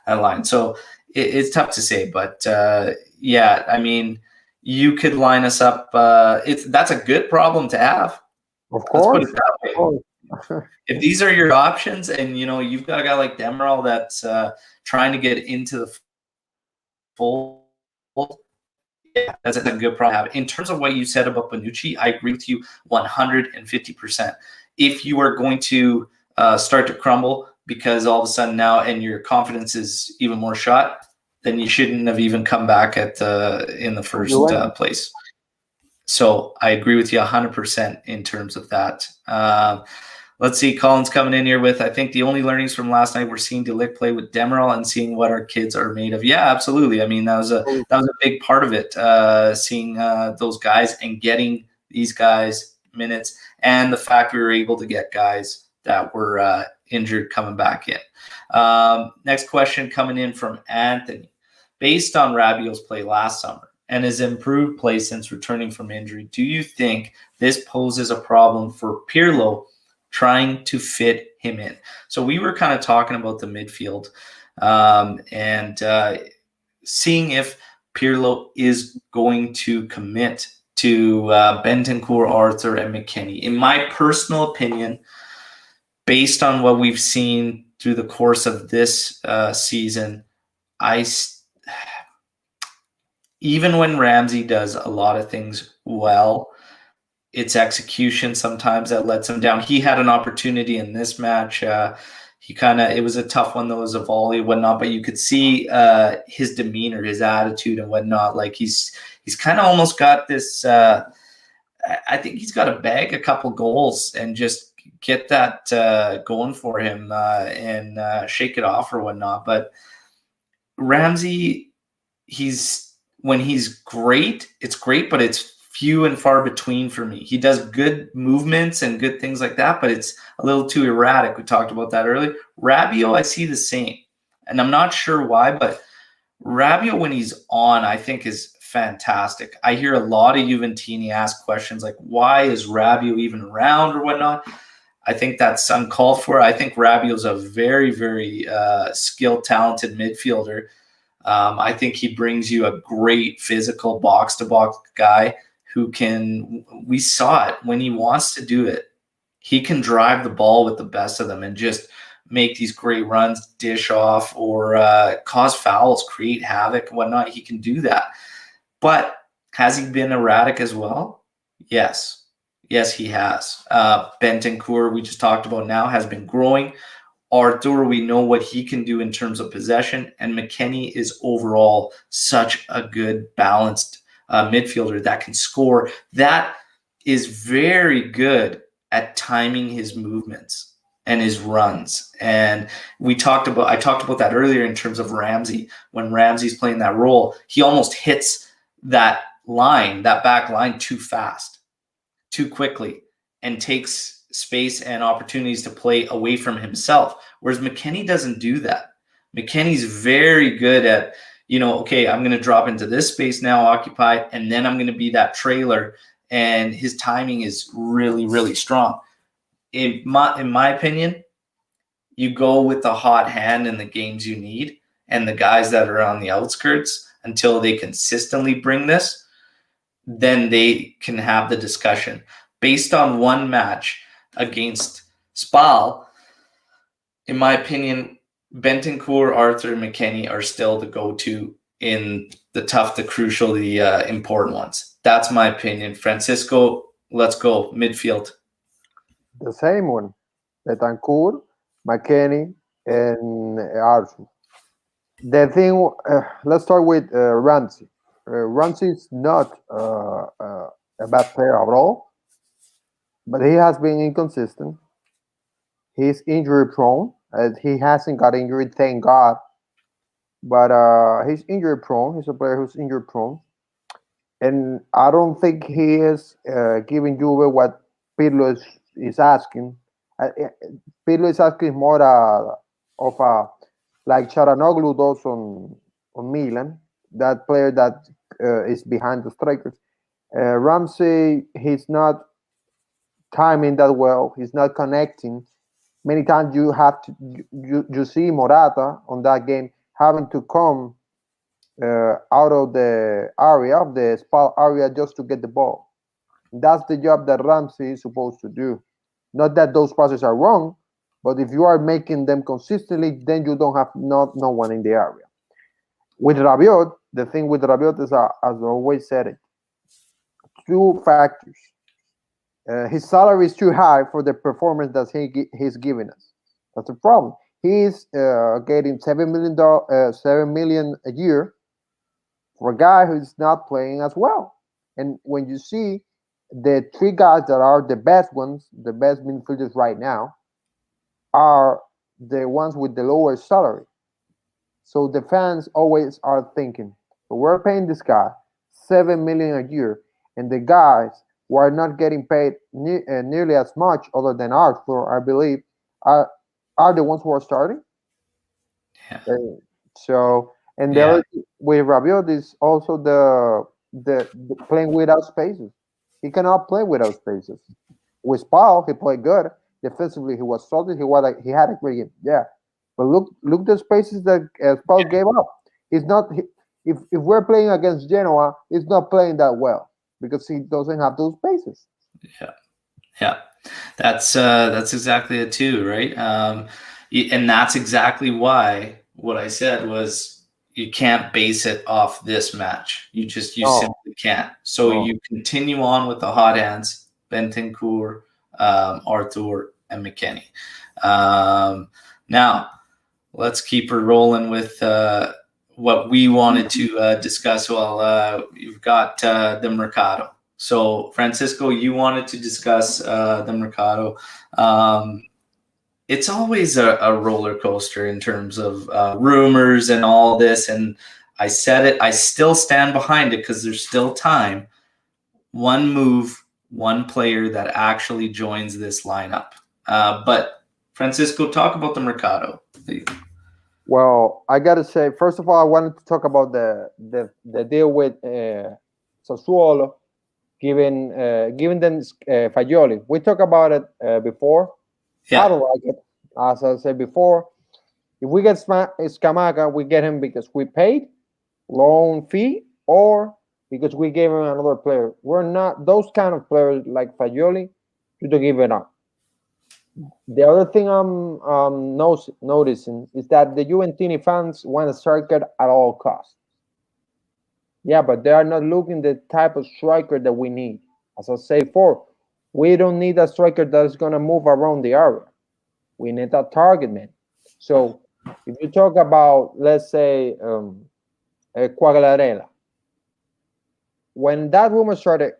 line. So it's tough to say, but I mean, you could line us up. That's a good problem to have. Of course. Let's put it that way. If these are your options, and you've got a guy like Demiral that's trying to get into the fold, that's a good problem to have. In terms of what you said about Bonucci, I agree with you 150%. If you are going to start to crumble because all of a sudden now and your confidence is even more shot, then you shouldn't have even come back in the first place. So I agree with you 100% in terms of that. Let's see, Colin's coming in here with, I think the only learnings from last night were seeing De Ligt play with Demiral and seeing what our kids are made of. Yeah, absolutely. I mean, that was a big part of it, seeing those guys and getting these guys minutes, and the fact we were able to get guys that were injured coming back in. Next question coming in from Anthony. Based on Rabiot's play last summer and his improved play since returning from injury, do you think this poses a problem for Pirlo trying to fit him in? So we were kind of talking about the midfield and seeing if Pirlo is going to commit to Bentancur, Arthur, and McKennie. In my personal opinion, based on what we've seen through the course of this season, even when Ramsey does a lot of things well, it's execution sometimes that lets him down. He had an opportunity in this match. It was a tough one, though, as a volley and whatnot, but you could see his demeanor, his attitude and whatnot. Like he's kind of almost got this, I think he's got to bag a couple goals and just get that going for him and shake it off or whatnot. But Ramsey, when he's great, it's great, but it's few and far between for me. He does good movements and good things like that, but it's a little too erratic. We talked about that earlier. Rabiot, I see the same, and I'm not sure why, but Rabiot, when he's on, I think is fantastic. I hear a lot of Juventini ask questions like, why is Rabiot even around or whatnot? I think that's uncalled for. I think Rabiot's a very, very skilled, talented midfielder. I think he brings you a great physical box-to-box guy who we saw it when he wants to do it. He can drive the ball with the best of them and just make these great runs, dish off, or cause fouls, create havoc, whatnot. He can do that. But has he been erratic as well? Yes. Yes, he has. Bentancur, we just talked about now, has been growing. Arthur, we know what he can do in terms of possession. And McKennie is overall such a good, balanced midfielder that can score. That is very good at timing his movements and his runs. And I talked about that earlier in terms of Ramsey. When Ramsey's playing that role, he almost hits that back line too fast, too quickly, and takes space and opportunities to play away from himself. Whereas McKennie doesn't do that. McKennie's very good at, okay, I'm going to drop into this space now, occupy, and then I'm going to be that trailer. And his timing is really, really strong. In my opinion, you go with the hot hand in the games you need, and the guys that are on the outskirts until they consistently bring this, then they can have the discussion. Based on one match against Spal, in my opinion, Bentancur, Arthur, and McKennie are still the go-to in the tough, the crucial, the important ones. That's my opinion. Francisco, let's go. Midfield. The same one. Bentancur, McKennie, and Arthur. The thing, let's start with Ramsey. Ramsey is not a bad player at all, but he has been inconsistent. He's injury prone. He hasn't got injured, thank God. But he's injury prone. He's a player who's injury prone. And I don't think he is giving Juve what Pirlo is asking. Pirlo is asking more of a like Charanoglu does on Milan, that player that is behind the strikers. Ramsey, he's not timing that well. He's not connecting. Many times you have to you see Morata on that game having to come out of the area, of the Spal area, just to get the ball. That's the job that Ramsey is supposed to do. Not that those passes are wrong, but if you are making them consistently, then you don't have no one in the area. With Rabiot, the thing with Rabiot is, as I always said it, two factors. His salary is too high for the performance that he's giving us. That's the problem. He's getting $7 million a year for a guy who's not playing as well. And when you see the three guys that are the best ones, the best midfielders right now, are the ones with the lowest salary. So the fans always are thinking, so we're paying this guy $7 million a year, and the guys who are not getting paid nearly as much, other than Arthur, I believe, are the ones who are starting. Yeah. So, and the other with Rabiot is also the playing without spaces. He cannot play without spaces. With Spal, he played good defensively. He was solid. He had a great game. Yeah, but look the spaces that Spal gave up. He's not. If we're playing against Genoa, he's not playing that well because he doesn't have those spaces. Yeah, that's exactly it too, right? And that's exactly why what I said was you can't base it off this match. You simply can't. So you continue on with the hot hands, Bentancur, Arthur, and McKennie. Now let's keep her rolling with what we wanted to discuss. Well, you've got the Mercado. So, Francisco, you wanted to discuss the Mercado. It's always a roller coaster in terms of rumors and all this. And I said it, I still stand behind it because there's still time. One move, one player that actually joins this lineup. But, Francisco, talk about the Mercado. Well, I got to say, first of all, I wanted to talk about the deal with Sassuolo, giving them Fagioli. We talked about it before. Yeah. I don't like it. As I said before, if we get Scamaca, we get him because we paid loan fee or because we gave him another player. We're not those kind of players like Fagioli to give it up. The other thing I'm noticing is that the Juventini fans want a striker at all costs. Yeah, but they are not looking the type of striker that we need. As I said before, we don't need a striker that is going to move around the area. We need a target man. So if you talk about, let's say, Quagliarella, when that rumor started,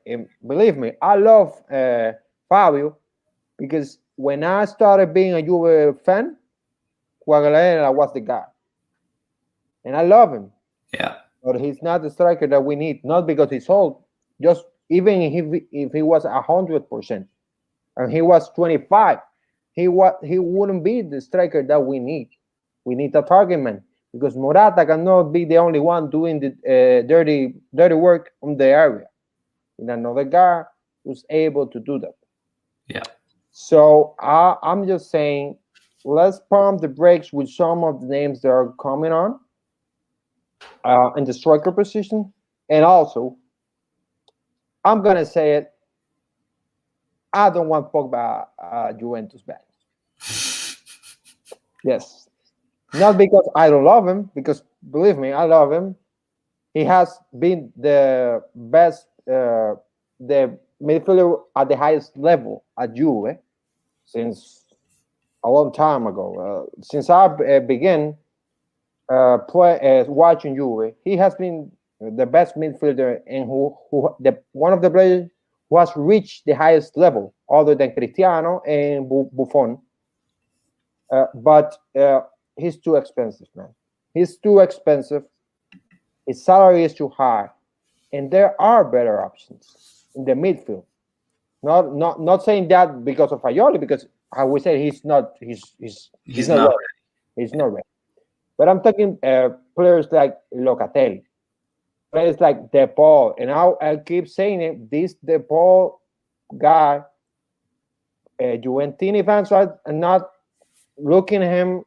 believe me, I love Fabio, because when I started being a Juve fan, Quagliarella was the guy, and I love him. Yeah. But he's not the striker that we need. Not because he's old, just even if he was 100% and he was 25, he wouldn't be the striker that we need. We need a target man, because Morata cannot be the only one doing the dirty work on the area. And another guy who's able to do that. Yeah. So I'm just saying, let's pump the brakes with some of the names that are coming on in the striker position. And also, I'm gonna say it, I don't want Pogba Juventus back. Yes, not because I don't love him, because believe me, I love him. He has been the best, the midfielder at the highest level at Juve since a long time ago. Since I began watching Juve, he has been the best midfielder, and one of the players who has reached the highest level, other than Cristiano and Buffon. But he's too expensive, man. He's too expensive. His salary is too high, and there are better options in the midfield. Not saying that because of Aioli, because how we say he's not not ready. He's not ready. But I'm talking players like Locatelli, players like De Paul, and I keep saying it. This De Paul guy, Juventini fans are not looking at him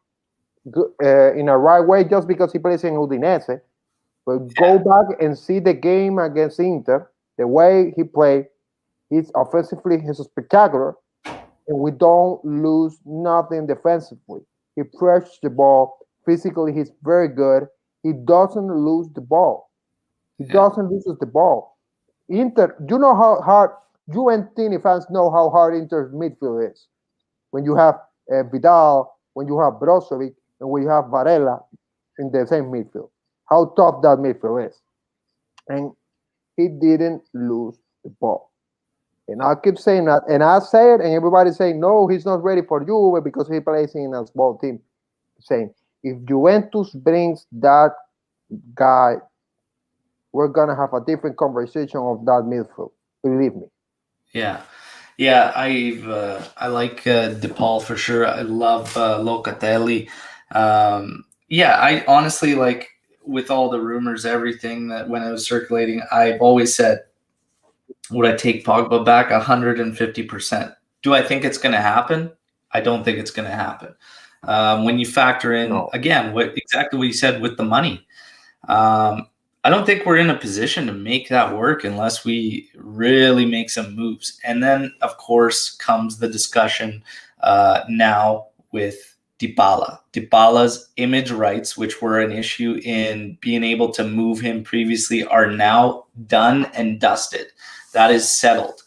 in a right way just because he plays in Udinese. But go back and see the game against Inter, the way he played. He's offensively, he's spectacular, and we don't lose nothing defensively. He pressures the ball. Physically, he's very good. He doesn't lose the ball. He doesn't lose the ball. Inter, you know how hard Juventini fans know how hard Inter's midfield is. When you have Vidal, when you have Brozovic, and when you have Varela in the same midfield, how tough that midfield is. And he didn't lose the ball. And I keep saying that, and I say it, and everybody's saying, no, he's not ready for Juve because he plays in a small team. Saying, if Juventus brings that guy, we're gonna have a different conversation of that midfield. Believe me. Yeah, I like DePaul for sure. I love Locatelli. I honestly, like, with all the rumors, everything that when it was circulating, I've always said, would I take Pogba back 150%? Do I think it's going to happen? I don't think it's going to happen. When you factor in, again, exactly what you said with the money, I don't think we're in a position to make that work unless we really make some moves. And then, of course, comes the discussion now with Dybala. Dybala's image rights, which were an issue in being able to move him previously, are now done and dusted. That is settled.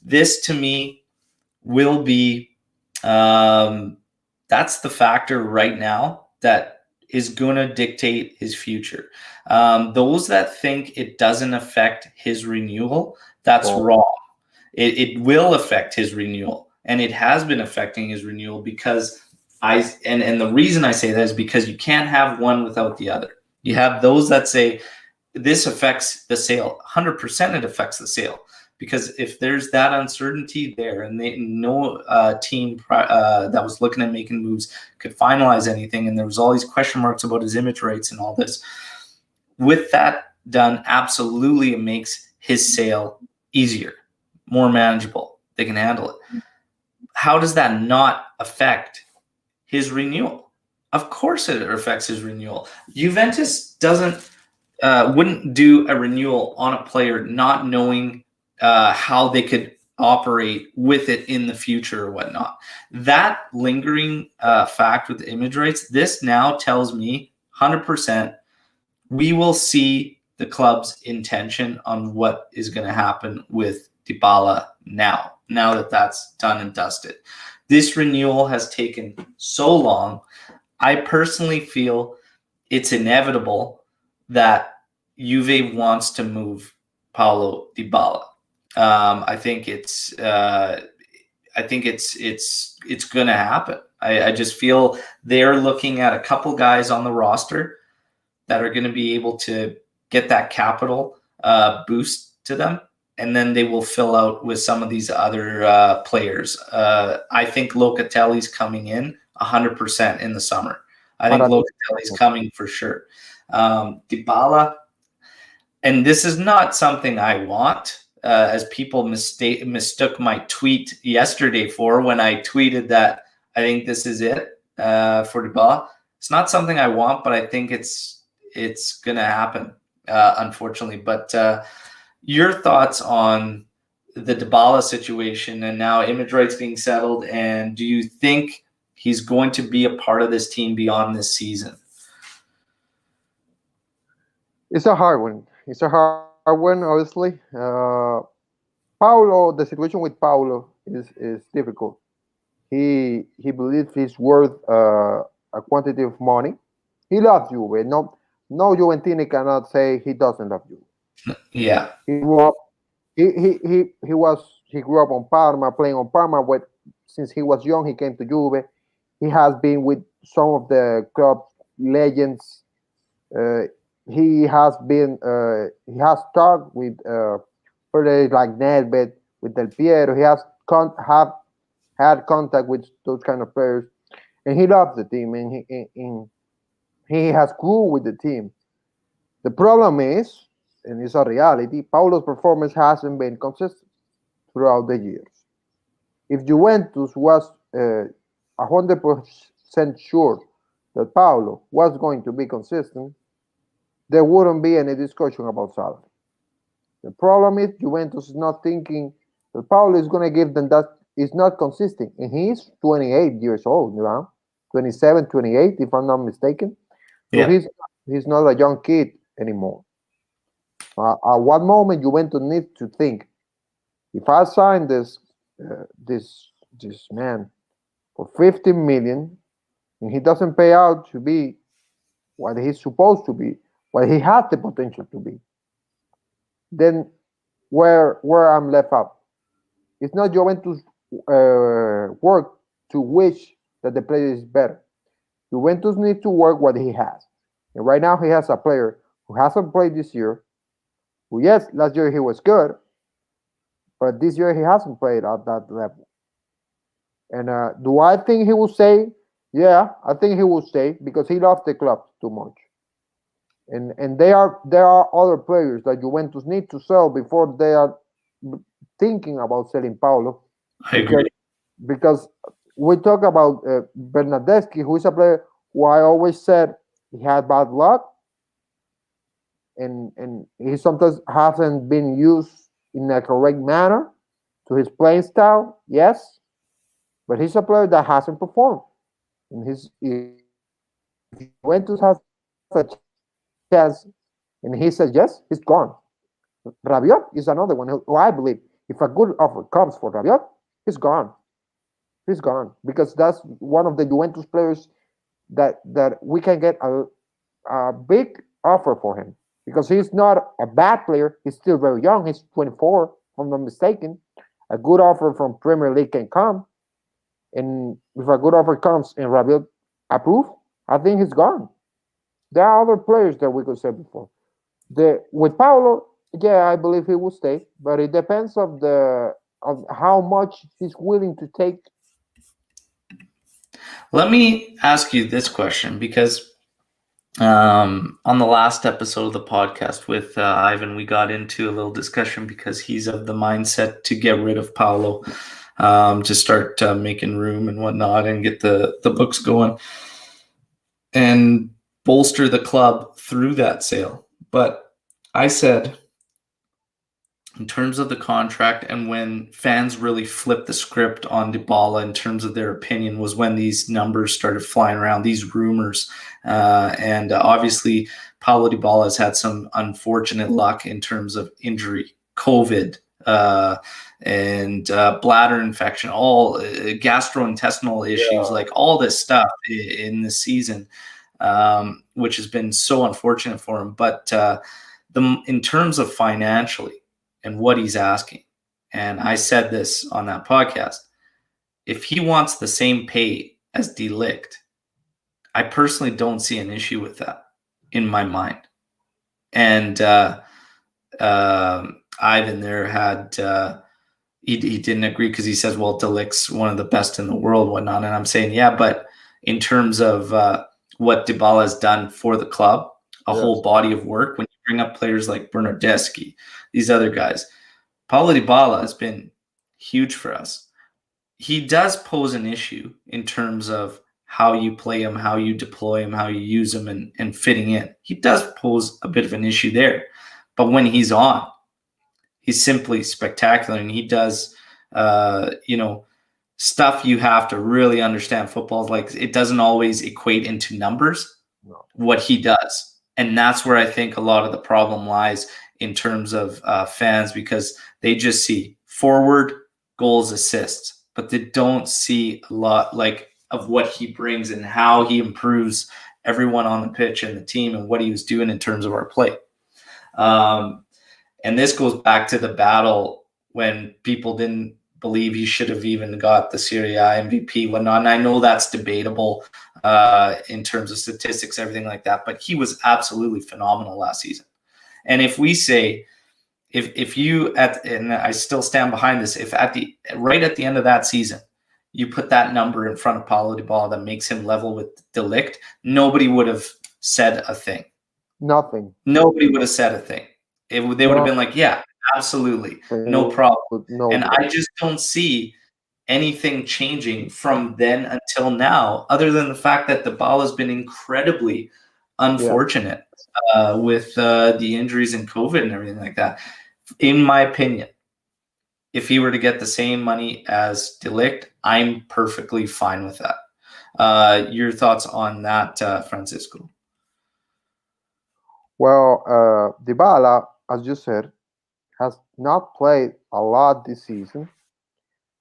This, to me, will be that's the factor right now that is going to dictate his future. Those that think it doesn't affect his renewal, that's wrong. It will affect his renewal, and it has been affecting his renewal because and the reason I say that is because you can't have one without the other. You have those that say this affects the sale. 100% it affects the sale. Because if there's that uncertainty there, and no team that was looking at making moves could finalize anything, and there was all these question marks about his image rights and all this, with that done, absolutely it makes his sale easier, more manageable. They can handle it. How does that not affect his renewal? Of course it affects his renewal. Juventus wouldn't do a renewal on a player not knowing how they could operate with it in the future or whatnot. That lingering fact with the image rights, this now tells me 100% we will see the club's intention on what is going to happen with Dybala now that that's done and dusted. This renewal has taken so long. I personally feel it's inevitable that Juve wants to move Paulo Dybala. I think it's going to happen. I just feel they're looking at a couple guys on the roster that are going to be able to get that capital boost to them, and then they will fill out with some of these other players. I think Locatelli's coming in 100% in the summer. I think Locatelli's coming for sure. Dybala, and this is not something I want, as people mistook my tweet yesterday for when I tweeted that I think this is it for Dybala. It's not something I want, but I think it's going to happen, unfortunately. But your thoughts on the Dybala situation and now image rights being settled, and do you think he's going to be a part of this team beyond this season? It's a hard one. It's a hard one, obviously. Paulo, the situation with Paulo is difficult. He believes he's worth a quantity of money. He loves Juve. No Juventini cannot say he doesn't love Juve. Yeah. He grew up. He grew up on Parma, playing on Parma. Since he was young, he came to Juve. He has been with some of the club legends. He has talked with players like Nedved, with Del Piero. He has had contact with those kind of players, and he loves the team, and he has grew with the team. The problem is, and it's a reality, Paulo's performance hasn't been consistent throughout the years. If Juventus was 100% sure that Paulo was going to be consistent, there wouldn't be any discussion about salary. The problem is Juventus is not thinking that Paulo is going to give them that. Is not consistent, and he's 28 years old now, 27, 28, if I'm not mistaken. So yeah. He's not a young kid anymore. At one moment, Juventus needs to think: if I sign this man for 15 million, and he doesn't pay out to be what he's supposed to be, what he has the potential to be, then where I'm left out. It's not Juventus work to wish that the player is better. Juventus needs to work what he has. And right now he has a player who hasn't played this year, who, yes, last year he was good, but this year he hasn't played at that level. And do I think he will stay? Yeah, I think he will stay because he loves the club too much. And there are other players that Juventus need to sell before they are thinking about selling Paulo. I agree. Because we talk about Bernardeschi, who is a player who I always said he had bad luck, and he sometimes hasn't been used in a correct manner to his playing style. Yes, but he's a player that hasn't performed. And if Juventus has a chance, and he says yes, he's gone. Rabiot is another one who I believe, if a good offer comes for Rabiot, he's gone. He's gone because that's one of the Juventus players that we can get a big offer for him, because he's not a bad player. He's still very young. He's 24, if I'm not mistaken. A good offer from Premier League can come, and if a good offer comes and Rabiot approve, I think he's gone. There are other players that we could say before. With Paulo, yeah, I believe he will stay, but it depends of how much he's willing to take. Let me ask you this question, because on the last episode of the podcast with Ivan, we got into a little discussion because he's of the mindset to get rid of Paulo, to start making room and whatnot and get the books going and bolster the club through that sale. But I said, in terms of the contract, and when fans really flipped the script on Dybala in terms of their opinion, was when these numbers started flying around, these rumors. And obviously, Paulo Dybala has had some unfortunate luck in terms of injury, COVID, and bladder infection, all gastrointestinal issues, like all this stuff in this season, which has been so unfortunate for him. But in terms of financially, and what he's asking. And I said this on that podcast. If he wants the same pay as De Ligt, I personally don't see an issue with that in my mind. And Ivan there had he didn't agree because he says, well, De Ligt's one of the best in the world, whatnot. And I'm saying, yeah, but in terms of what Dybala has done for the club, a whole body of work, when you bring up players like Bernardeschi, these other guys, Paulo Dybala has been huge for us. He does pose an issue in terms of how you play him, how you deploy him, how you use him, and fitting in. He does pose a bit of an issue there. But when he's on, he's simply spectacular. And he does, stuff you have to really understand football. Like, it doesn't always equate into numbers, what he does. And that's where I think a lot of the problem lies in terms of fans, because they just see forward, goals, assists, but they don't see a lot of what he brings and how he improves everyone on the pitch and the team and what he was doing in terms of our play. And this goes back to the battle when people didn't believe he should have even got the Serie A MVP, whatnot. And I know that's debatable in terms of statistics, everything like that, but he was absolutely phenomenal last season. And if we say, if you and I still stand behind this, if right at the end of that season, you put that number in front of Paulo Dybala that makes him level with De Ligt, nobody would have said a thing. Nothing. Nobody would have said a thing. They would have been like, yeah, absolutely, no problem. And I just don't see anything changing from then until now, other than the fact that Dybala has been incredibly unfortunate with the injuries and COVID and everything like that. In my opinion, if he were to get the same money as De Ligt, I'm perfectly fine with that. Your thoughts on that, Francisco? Well, Dybala, as you said, has not played a lot this season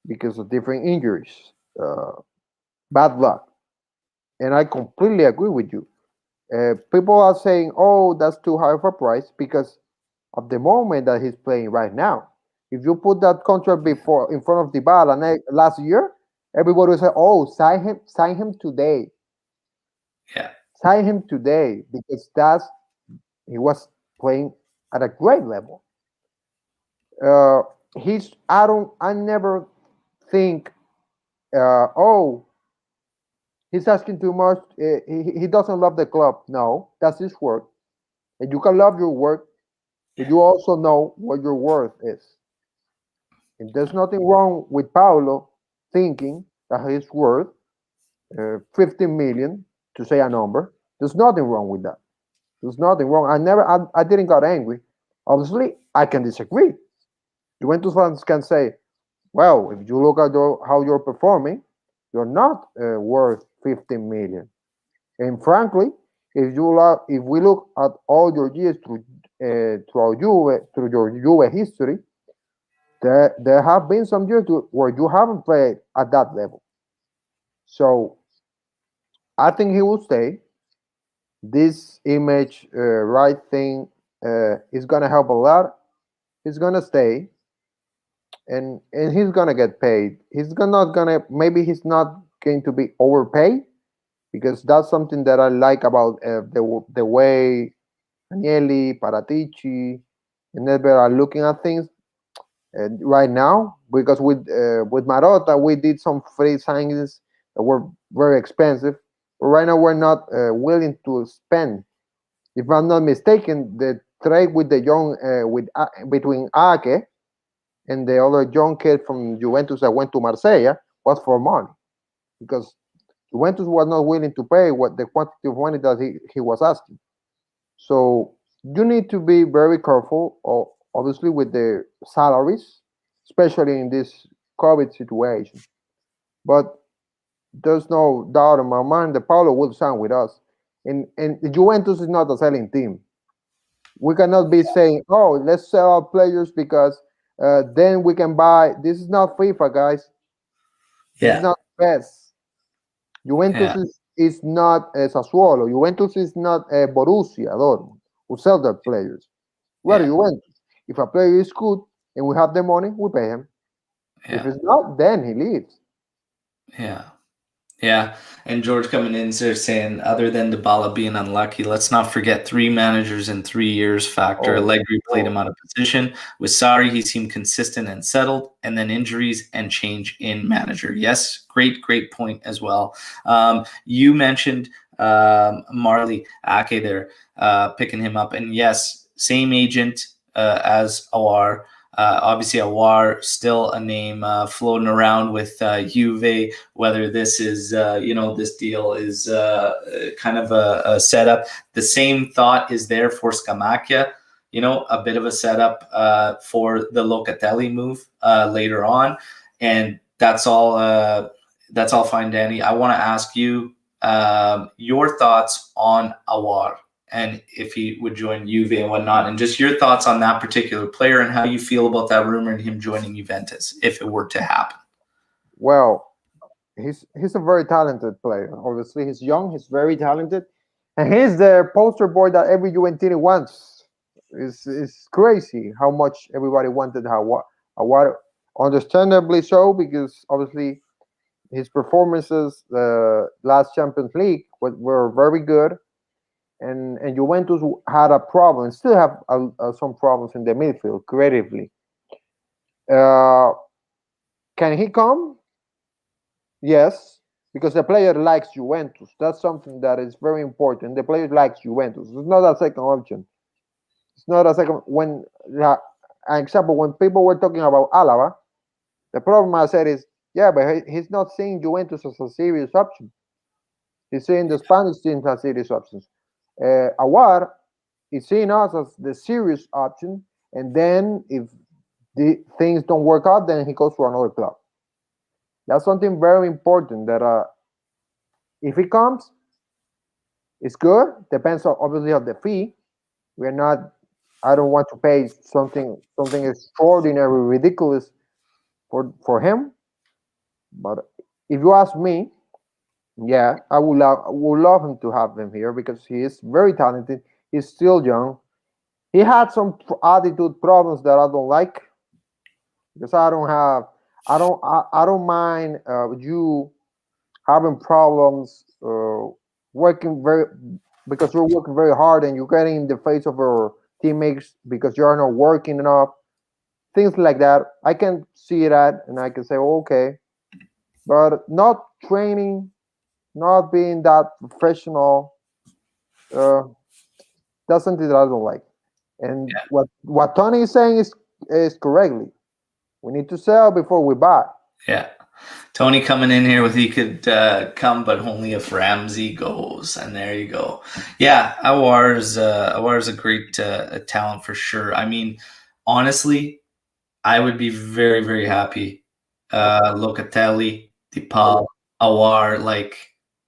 because of different injuries, bad luck. And I completely agree with you. People are saying, oh, that's too high of a price because of the moment that he's playing right now. If you put that contract before in front of Dybala last year, everybody would say, oh, sign him today. Yeah. Sign him today because he was playing at a great level. I never think, oh, he's asking too much. He doesn't love the club. No, that's his work. And you can love your work, but you also know what your worth is. And there's nothing wrong with Paulo thinking that he's worth 15 million, to say a number. There's nothing wrong with that. There's nothing wrong. I didn't get angry. Obviously, I can disagree. Juventus fans can say, well, if you look at how you're performing, you're not worth 15 million. And frankly, if we look at all your years through your Juve history, there have been some years where you haven't played at that level. So I think he will stay. This image right thing is gonna help a lot. He's gonna stay, and he's gonna get paid. He's not going to be overpaid, because that's something that I like about the way Agnelli, Paratici, and Nedved are looking at things right now. Because with Marotta, we did some free signings that were very expensive. But right now, we're not willing to spend. If I'm not mistaken, the trade with the young between Ake and the other young kid from Juventus that went to Marsella was for money, because Juventus was not willing to pay what the quantity of money that he was asking. So you need to be very careful obviously with the salaries, especially in this COVID situation. But there's no doubt in my mind that Paulo will sign with us. And Juventus is not a selling team. We cannot be saying, "Oh, let's sell out players because then we can buy." This is not FIFA, guys. This is Yeah. not PES. Juventus Yeah. is not Sassuolo. Juventus is not Borussia Dortmund who sell their players. We are Yeah. Juventus. If a player is good and we have the money, we pay him. If Yeah. it's not, then he leaves. Yeah. Yeah, and George coming in there saying, other than Dybala being unlucky, let's not forget 3 managers in 3 years factor. Oh, Allegri played him oh. out of position. With Sarri, he seemed consistent and settled, and then injuries and change in manager. Yes, great point as well. You mentioned Marley Ake there, picking him up, and yes, same agent as Awar. Obviously, Awar still a name floating around with Juve. Whether this is, this deal is kind of a setup. The same thought is there for Scamacchia. A bit of a setup for the Locatelli move later on, and that's all. That's all fine, Danny. I want to ask you your thoughts on Awar and if he would join Juve and whatnot, and just your thoughts on that particular player and how you feel about that rumor and him joining Juventus if it were to happen. Well, he's a very talented player. Obviously, he's young. He's very talented, and he's the poster boy that every Juventini wants. It's crazy how much everybody wanted Awar. Understandably so, because obviously his performances last Champions League were very good, and Juventus had a problem, still have some problems in the midfield creatively. Uh, can he come? Yes, because the player likes Juventus. That's something that is very important. The player likes Juventus. It's not a second option. It's not a second. An example, when people were talking about Alaba, the problem I said is, yeah, but he's not seeing Juventus as a serious option. He's seeing the Spanish teams as serious options. Awar is seeing us as the serious option, and then if the things don't work out, then he goes to another club. That's something very important. That if he comes, it's good. Depends on obviously on the fee. We're not. I don't want to pay something extraordinary, ridiculous for him. But if you ask me, yeah, I would love him to have him here because he is very talented. He's still young. He had some attitude problems that I don't like because I don't mind you having problems working very because you're working very hard and you're getting in the face of your teammates because you're not working enough. Things like that. I can see that and I can say, oh, okay, but not training, not being that professional. Uh, that's something that I don't like. And Yeah. what Tony is saying is correctly. We need to sell before we buy. Yeah. Tony coming in here with he could come, but only if Ramsey goes. And there you go. Yeah, Awar's a great talent for sure. I mean, honestly, I would be very, very happy. Locatelli, Oh, DePaul, Awar,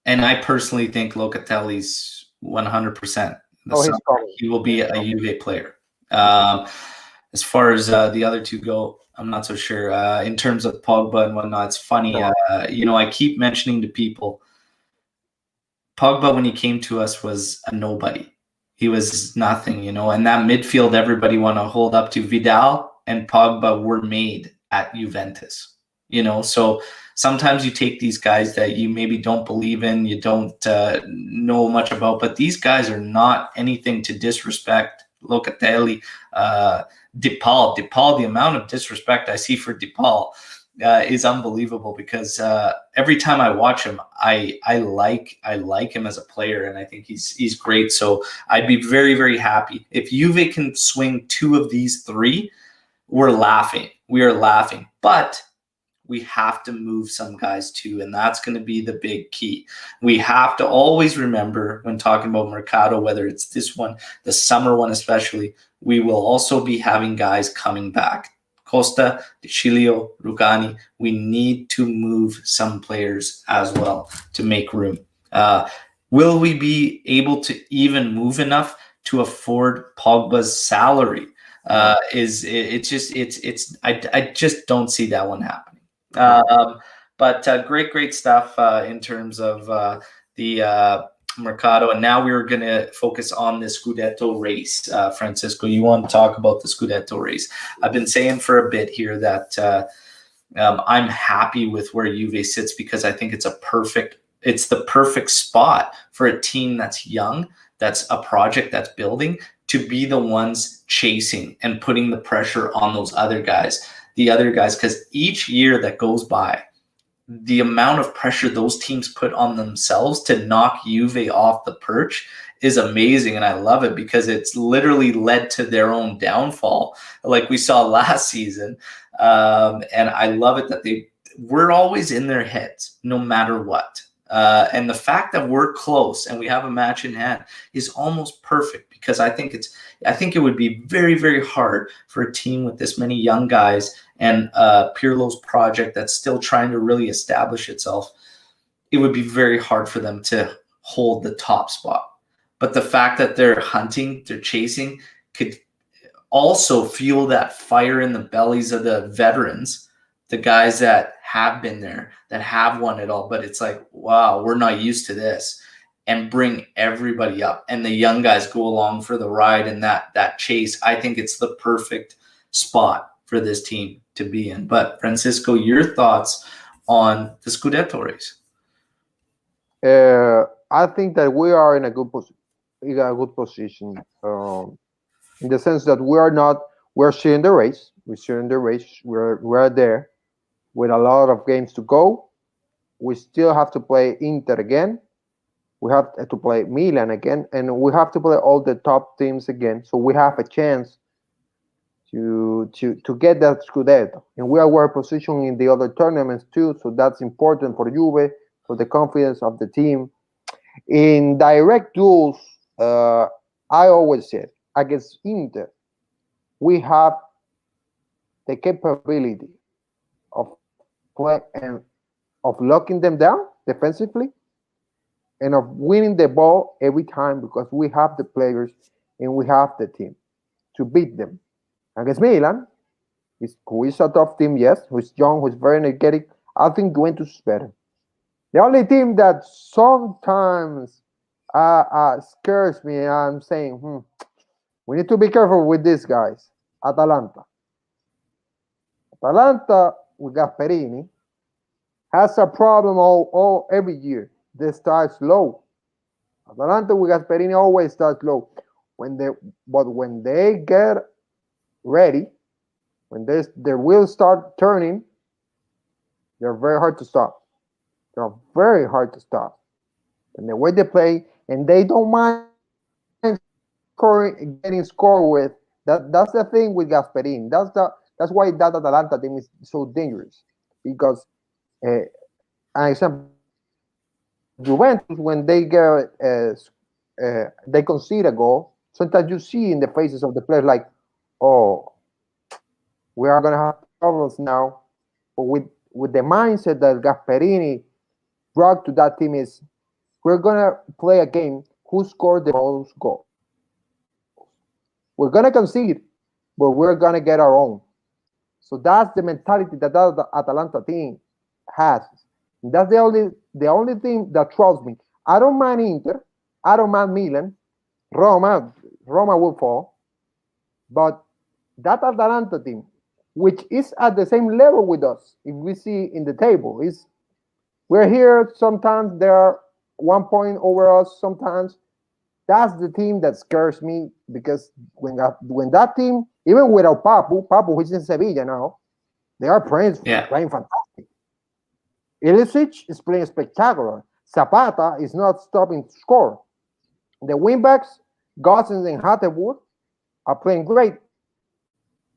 and I personally think Locatelli's 100% the oh, he's summer. coming. He will be He's a coming. Juve player. As far as the other two go, I'm not so sure. In terms of Pogba and whatnot, it's funny. No. I keep mentioning to people, Pogba, when he came to us, was a nobody. He was nothing, and that midfield everybody want to hold up to. Vidal and Pogba were made at Juventus, so sometimes you take these guys that you maybe don't believe in, you don't know much about, but these guys are not anything to disrespect. Locatelli, DePaul, the amount of disrespect I see for DePaul is unbelievable because every time I watch him, I like him as a player, and I think he's great. So I'd be very, very happy if Juve can swing two of these three. We're laughing. We are laughing. But we have to move some guys too, and that's going to be the big key. We have to always remember when talking about Mercato, whether it's this one, the summer one especially, we will also be having guys coming back. Costa, De Chilio, Rugani, we need to move some players as well to make room. Will we be able to even move enough to afford Pogba's salary? I just don't see that one happening. But great stuff in terms of the Mercado. And now we're going to focus on the Scudetto race. Francisco, you want to talk about the Scudetto race? I've been saying for a bit here that I'm happy with where Juve sits because I think it's the perfect spot for a team that's young, that's a project that's building, to be the ones chasing and putting the pressure on those other guys, because each year that goes by, the amount of pressure those teams put on themselves to knock Juve off the perch is amazing. And I love it because it's literally led to their own downfall, like we saw last season. And I love it that we're always in their heads, no matter what. And the fact that we're close and we have a match in hand is almost perfect, because I think it would be very, very hard for a team with this many young guys and Pirlo's project that's still trying to really establish itself. It would be very hard for them to hold the top spot. But the fact that they're hunting, they're chasing, could also fuel that fire in the bellies of the veterans, the guys that have been there, that have won it all. But it's like, wow, we're not used to this, and bring everybody up. And the young guys go along for the ride and that chase. I think it's the perfect spot for this team to be in. But Francisco, your thoughts on the Scudetto race? I think that we are in a good position, in the sense that we're sharing the race. We're there with a lot of games to go. We still have to play Inter again. We have to play Milan again, and we have to play all the top teams again. So we have a chance to get that Scudetto, and we are well positioned in the other tournaments too. So that's important for Juve, for the confidence of the team. In direct duels, I always said against Inter, we have the capability of play and of locking them down defensively and of winning the ball every time, because we have the players and we have the team to beat them. Against Milan, who is a tough team, yes, who's young, who's very energetic, I think Juventus is better. The only team that sometimes scares me, I'm saying, we need to be careful with these guys. Atalanta with Gasperini has a problem every year. They start slow. Atalanta with Gasperini always start slow. But when they get ready, when their wheels start turning, they're very hard to stop. They're very hard to stop. And the way they play, and they don't mind getting scored with. That's the thing with Gasperini. That's why that Atalanta team is so dangerous. Because, an example, Juventus, when they they concede a goal, sometimes you see in the faces of the players like, oh, we are gonna have problems now. But with the mindset that Gasperini brought to that team is, we're gonna play a game who scored the most goals. We're gonna concede, but we're gonna get our own. So that's the mentality that Atalanta team has. And that's the only thing that troubles me. I don't mind Inter. I don't mind Milan. Roma will fall. But that Atalanta team, which is at the same level with us, if we see in the table, we're here. Sometimes they are 1 point over us. Sometimes that's the team that scares me, because when that team, even without Papu, which is in Sevilla now, they are playing fantastic. Ilicic is playing spectacular. Zapata is not stopping to score. The wingbacks, Gosens and Hatterwood, are playing great.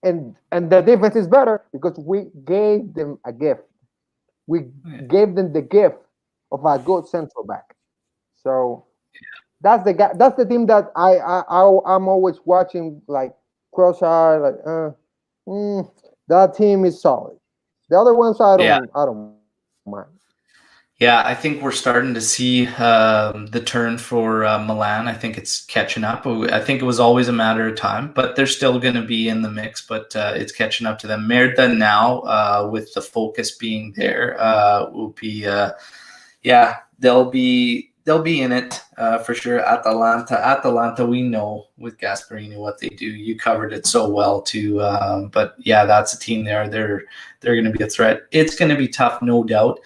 And the defense is better because we gave them a gift. we gave them the gift of a good central back. So that's the guy. That's the team that I'm always watching, like cross-eye, like that team is solid. The other ones I don't mind. Yeah, I think we're starting to see the turn for Milan. I think it's catching up. I think it was always a matter of time, but they're still going to be in the mix. But it's catching up to them. Merda now, with the focus being there, will be yeah, they'll be in it for sure. Atalanta, we know with Gasperini what they do. You covered it so well too. But yeah, that's a team there. They're going to be a threat. It's going to be tough, no doubt.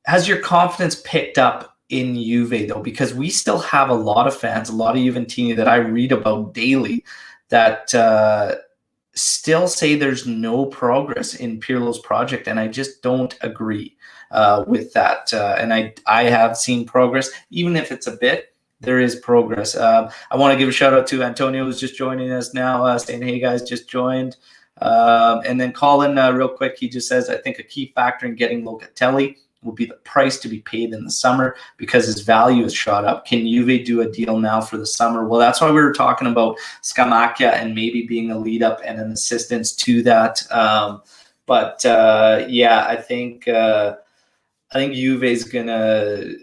Has your confidence picked up in Juve though? Because we still have a lot of fans, a lot of Juventini that I read about daily that still say there's no progress in Pirlo's project, and I just don't agree with that. And I have seen progress, even if it's a bit. There is progress. I want to give a shout out to Antonio, who's just joining us now, saying, "Hey guys, just joined." And then Colin, real quick, he just says, "I think a key factor in getting Locatelli will be the price to be paid in the summer because his value has shot up. Can Juve do a deal now for the summer?" Well, that's why we were talking about Scamacca and maybe being a lead up and an assistance to that. But yeah, I think Juve's gonna.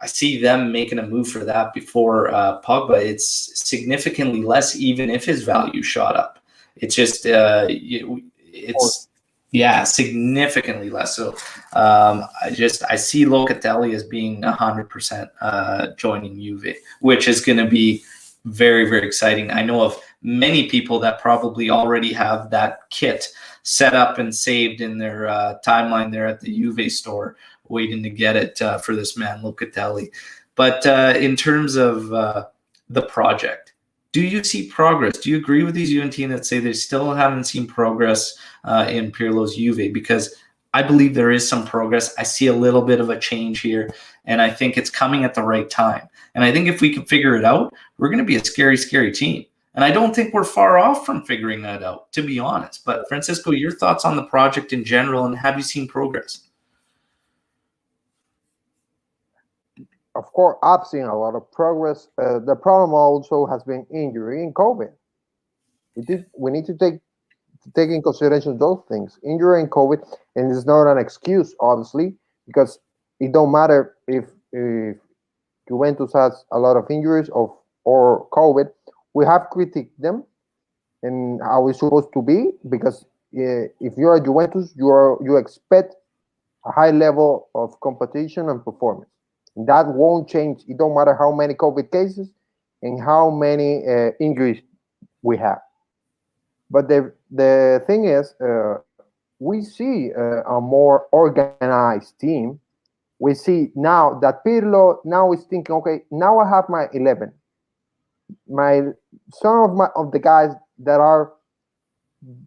I see them making a move for that before Pogba. It's significantly less, even if his value shot up. It's just it's. Yeah, significantly less. So I see Locatelli as being 100% joining Juve, which is going to be very, very exciting. I know of many people that probably already have that kit set up and saved in their timeline there at the Juve store, waiting to get it for this man, Locatelli. But in terms of the project, do you see progress? Do you agree with these Juventini that say they still haven't seen progress in Pirlo's Juve? Because I believe there is some progress. I see a little bit of a change here, and I think it's coming at the right time. And I think if we can figure it out, we're going to be a scary, scary team. And I don't think we're far off from figuring that out, to be honest. But Francisco, your thoughts on the project in general, and have you seen progress? Of course, I've seen a lot of progress. The problem also has been injury and COVID. We need to take in consideration those things, injury and COVID, and it's not an excuse, obviously, because it don't matter if Juventus has a lot of injuries or COVID. We have critiqued them and how it's supposed to be, because if you're a Juventus, you expect a high level of competition and performance. That won't change. It don't matter how many COVID cases and how many injuries we have. But the thing is, we see a more organized team. We see now that Pirlo now is thinking, okay, now I have my 11. Some of the guys that are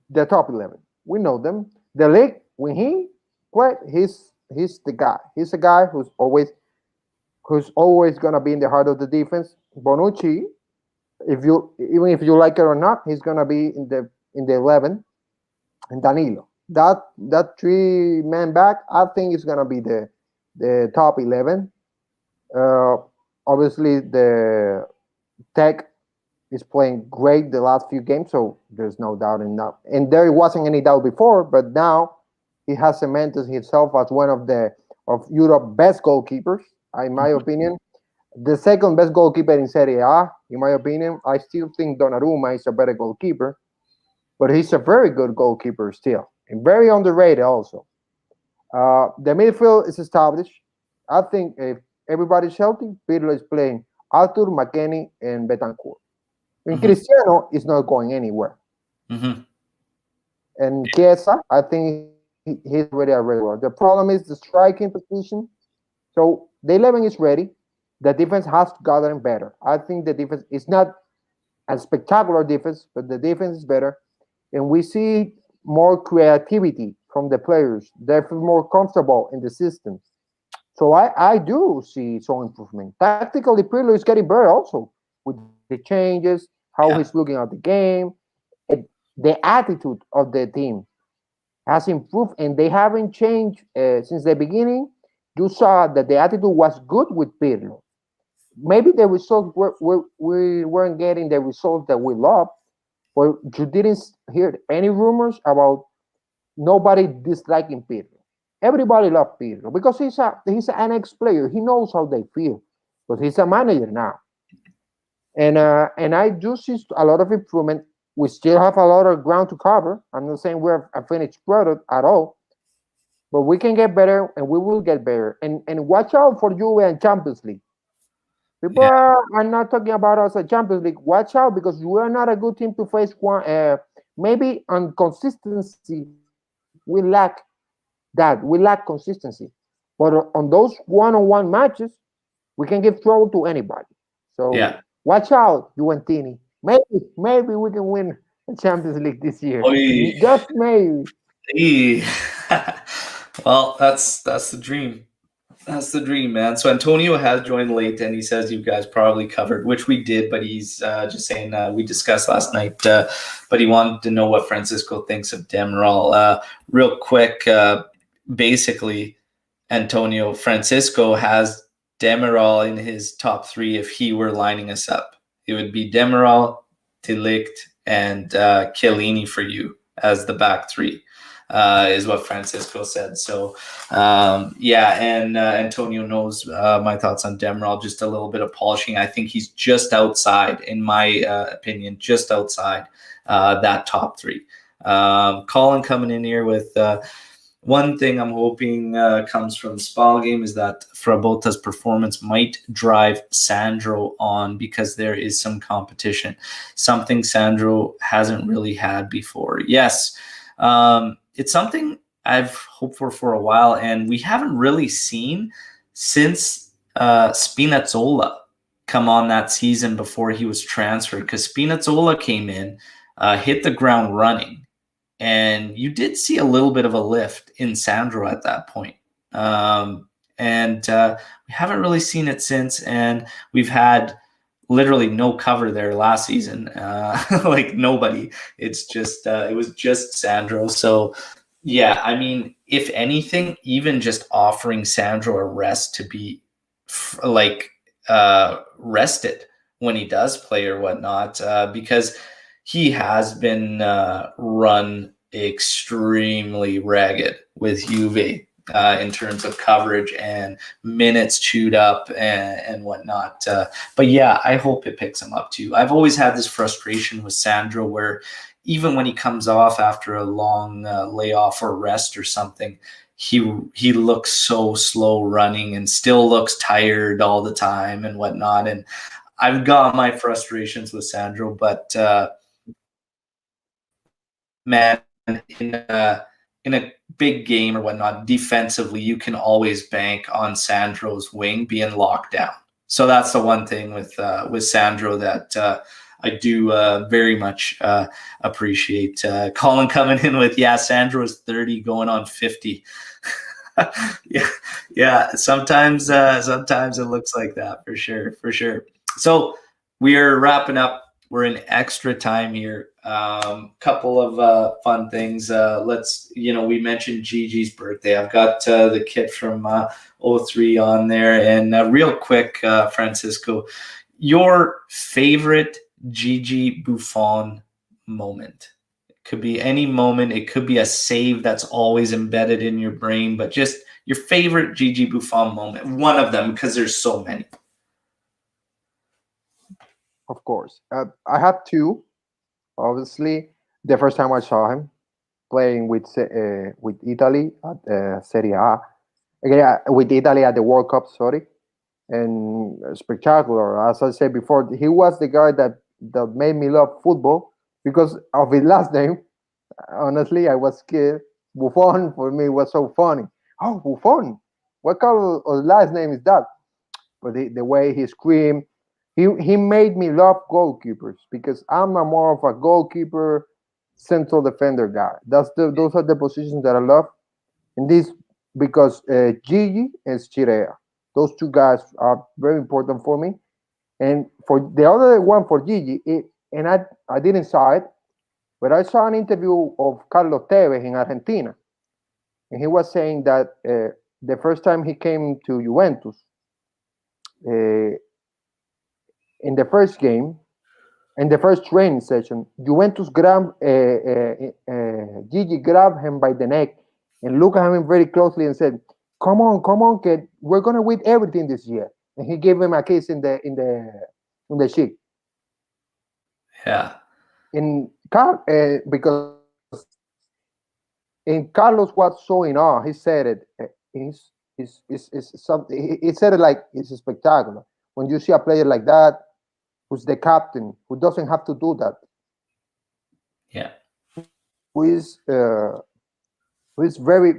the top 11. We know them. The league, when he quit, he's the guy. He's a guy who's always gonna be in the heart of the defense. Bonucci, even if you like it or not, he's gonna be in the 11. And Danilo, that 3-man back, I think is gonna be the top 11. Obviously, the Tech is playing great the last few games, so there's no doubt in that. And there wasn't any doubt before, but now he has cemented himself as one of Europe's best goalkeepers, in my opinion. The second best goalkeeper in Serie A, in my opinion. I still think Donnarumma is a better goalkeeper, but he's a very good goalkeeper still, and very underrated also. The midfield is established. I think if everybody's healthy, Pirlo is playing Arthur, McKennie, and Betancourt. And Cristiano is not going anywhere. And Chiesa, I think he's already a regular. The problem is the striking position. So the 11 is ready. The defense has gotten better. I think the defense is not a spectacular defense, but the defense is better. And we see more creativity from the players. They feel more comfortable in the system. So I do see some improvement. Tactically, Pirlo is getting better also with the changes, how he's looking at the game, and the attitude of the team. has improved, and they haven't changed since the beginning. You saw that the attitude was good with Pirlo. Maybe the results we weren't getting the results that we loved, but you didn't hear any rumors about nobody disliking Pirlo. Everybody loved Pirlo because he's an ex-player. He knows how they feel, but he's a manager now, and I do see a lot of improvement. We still have a lot of ground to cover. I'm not saying we're a finished product at all, but we can get better, and we will get better. And watch out for Juve and Champions League. People Yeah, are not talking about us at Champions League. Watch out because we are not a good team to face. Maybe on consistency, we lack that. We lack consistency. But on those one-on-one matches, we can give trouble to anybody. So yeah. watch out, Juventini. Maybe we can win the Champions League this year. Oy. Just maybe. Hey. Well, that's the dream. That's the dream, man. So Antonio has joined late, and he says you guys probably covered, which we did, but he's just saying we discussed last night. But he wanted to know what Francisco thinks of Demiral. Real quick, basically, Antonio Francisco has Demiral in his top three if he were lining us up. It would be Demiral, Delict, and Chiellini for you as the back three. Is what Francisco said. So, yeah, and Antonio knows my thoughts on Demiral. Just a little bit of polishing. I think he's just outside, in my opinion, just outside that top three. Colin coming in here with one thing I'm hoping comes from the Spal game is that Frabotta's performance might drive Sandro on because there is some competition, something Sandro hasn't really had before. Yes. It's something I've hoped for a while, and we haven't really seen since Spinazzola come on that season before he was transferred, because Spinazzola came in, hit the ground running, and you did see a little bit of a lift in Sandro at that point. And we haven't really seen it since, and we've had literally no cover there last season, like nobody. It's just it was just Sandro. So yeah, I mean, if anything, even just offering Sandro a rest to be rested when he does play or whatnot, because he has been run extremely ragged with Juve in terms of coverage and minutes chewed up and whatnot. But yeah, I hope it picks him up too. I've always had this frustration with Sandro where even when he comes off after a long layoff or rest or something, he looks so slow running and still looks tired all the time and whatnot. And I've got my frustrations with Sandro, but man, in a big game or whatnot, defensively, you can always bank on Sandro's wing being locked down. So that's the one thing with Sandro that I do very much appreciate. Colin coming in with, yeah, Sandro is 30 going on 50. yeah. Sometimes it looks like that for sure. So we are wrapping up. We're in extra time here. Couple of fun things. We mentioned Gigi's birthday. I've got the kit from 03 on there. And real quick, Francisco, your favorite Gigi Buffon moment. It could be any moment. It could be a save that's always embedded in your brain, but just your favorite Gigi Buffon moment. One of them, because there's so many. Of course. I have two. Obviously, the first time I saw him playing with Italy at Serie A, again, with Italy at the World Cup, sorry, and spectacular. As I said before, he was the guy that made me love football because of his last name. Honestly, I was scared. Buffon for me was so funny. Oh, Buffon! What kind of last name is that? But the way he screamed, he made me love goalkeepers because I'm a more of a goalkeeper, central defender guy. Those are the positions that I love. And this because Gigi and Chirea, those two guys are very important for me. And for the other one for Gigi, and I didn't saw it. But I saw an interview of Carlos Tevez in Argentina, and he was saying that the first time he came to Juventus, uh, in the first game, in the first training session, Juventus grabbed Gigi grabbed him by the neck and looked at him very closely and said, come on, kid, we're gonna win everything this year." And he gave him a kiss in the cheek. Yeah. Because in Carlos was so in awe, he said it. Is something. He said it like it's spectacular when you see a player like that who's the captain, who doesn't have to do that, Yeah. who is very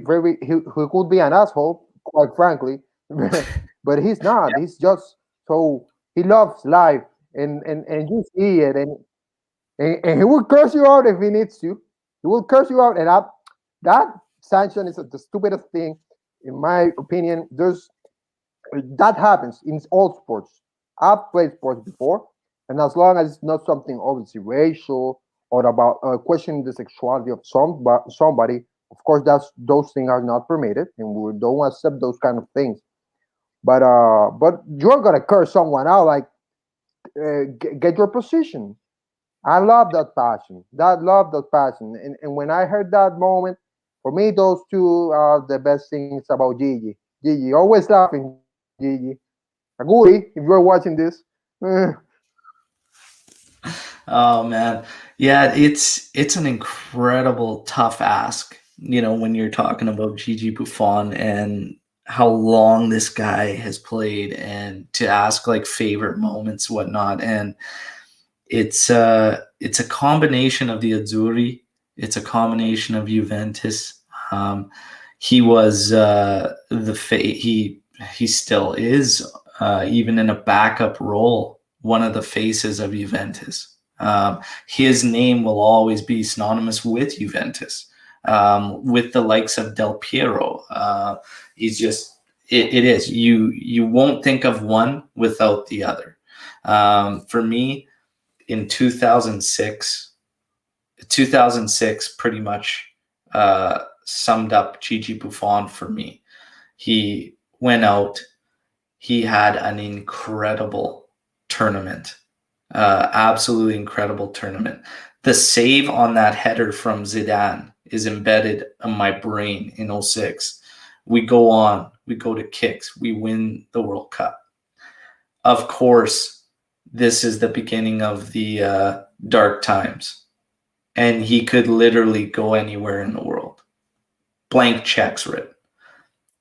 who could be an asshole, quite frankly, but he's not. He's just so he loves life, and you see it, and he will curse you out if he needs to. He will curse you out, and that sanction is the stupidest thing, in my opinion. That happens in all sports. I've played sports before, and as long as it's not something obviously racial or about questioning the sexuality of somebody, of course, those things are not permitted, and we don't accept those kind of things. But you're gonna curse someone out, like get your position. I love that passion. That passion. And when I heard that moment, for me, those two are the best things about Gigi. Gigi, always laughing, Gigi. Aguri, if you're watching this. Oh man. Yeah, it's an incredible tough ask, when you're talking about Gigi Buffon and how long this guy has played, and to ask like favorite moments, whatnot. And it's a combination of the Azzurri. It's a combination of Juventus. He was he still is, even in a backup role, one of the faces of Juventus. His name will always be synonymous with Juventus, with the likes of Del Piero. He's just it is. You won't think of one without the other. For me, in 2006 pretty much summed up Gigi Buffon for me. He went out. He had an incredible tournament. Absolutely incredible tournament. The save on that header from Zidane is embedded in my brain in 06. We go on. We go to kicks. We win the World Cup. Of course, this is the beginning of the dark times. And he could literally go anywhere in the world. Blank checks written.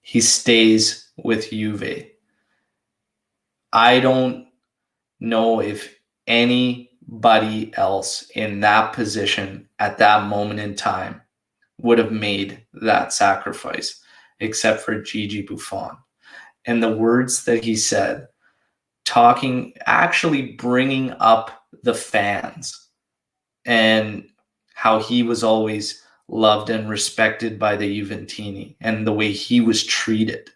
He stays with Juve. I don't know if anybody else in that position at that moment in time would have made that sacrifice except for Gigi Buffon. And the words that he said, actually bringing up the fans and how he was always loved and respected by the Juventini and the way he was treated.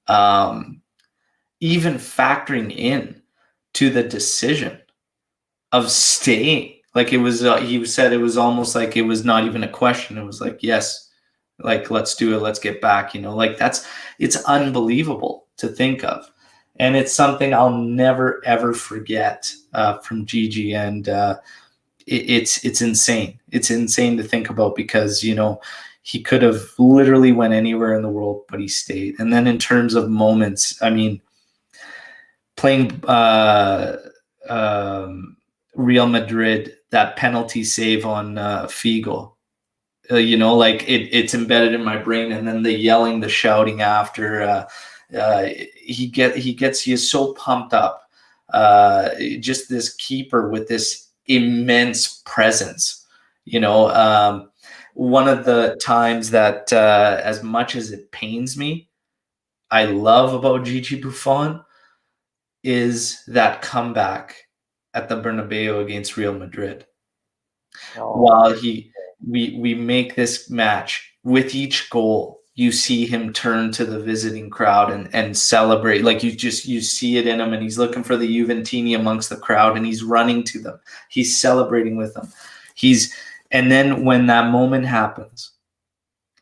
Even factoring in to the decision of staying. Like it was, he said it was almost like it was not even a question. It was like, yes, like, let's do it. Let's get back, like it's unbelievable to think of. And it's something I'll never, ever forget from Gigi. And it's insane. It's insane to think about because, he could have literally went anywhere in the world, but he stayed. And then in terms of moments, I mean, playing Real Madrid, that penalty save on Figo, like it's embedded in my brain. And then the yelling, the shouting after, he gets you so pumped up. Just this keeper with this immense presence, one of the times that as much as it pains me, I love about Gigi Buffon is that comeback at the Bernabeu against Real Madrid. While we make this match, with each goal, you see him turn to the visiting crowd and celebrate. Like you see it in him, and he's looking for the Juventini amongst the crowd, and he's running to them. He's celebrating with them. And then when that moment happens,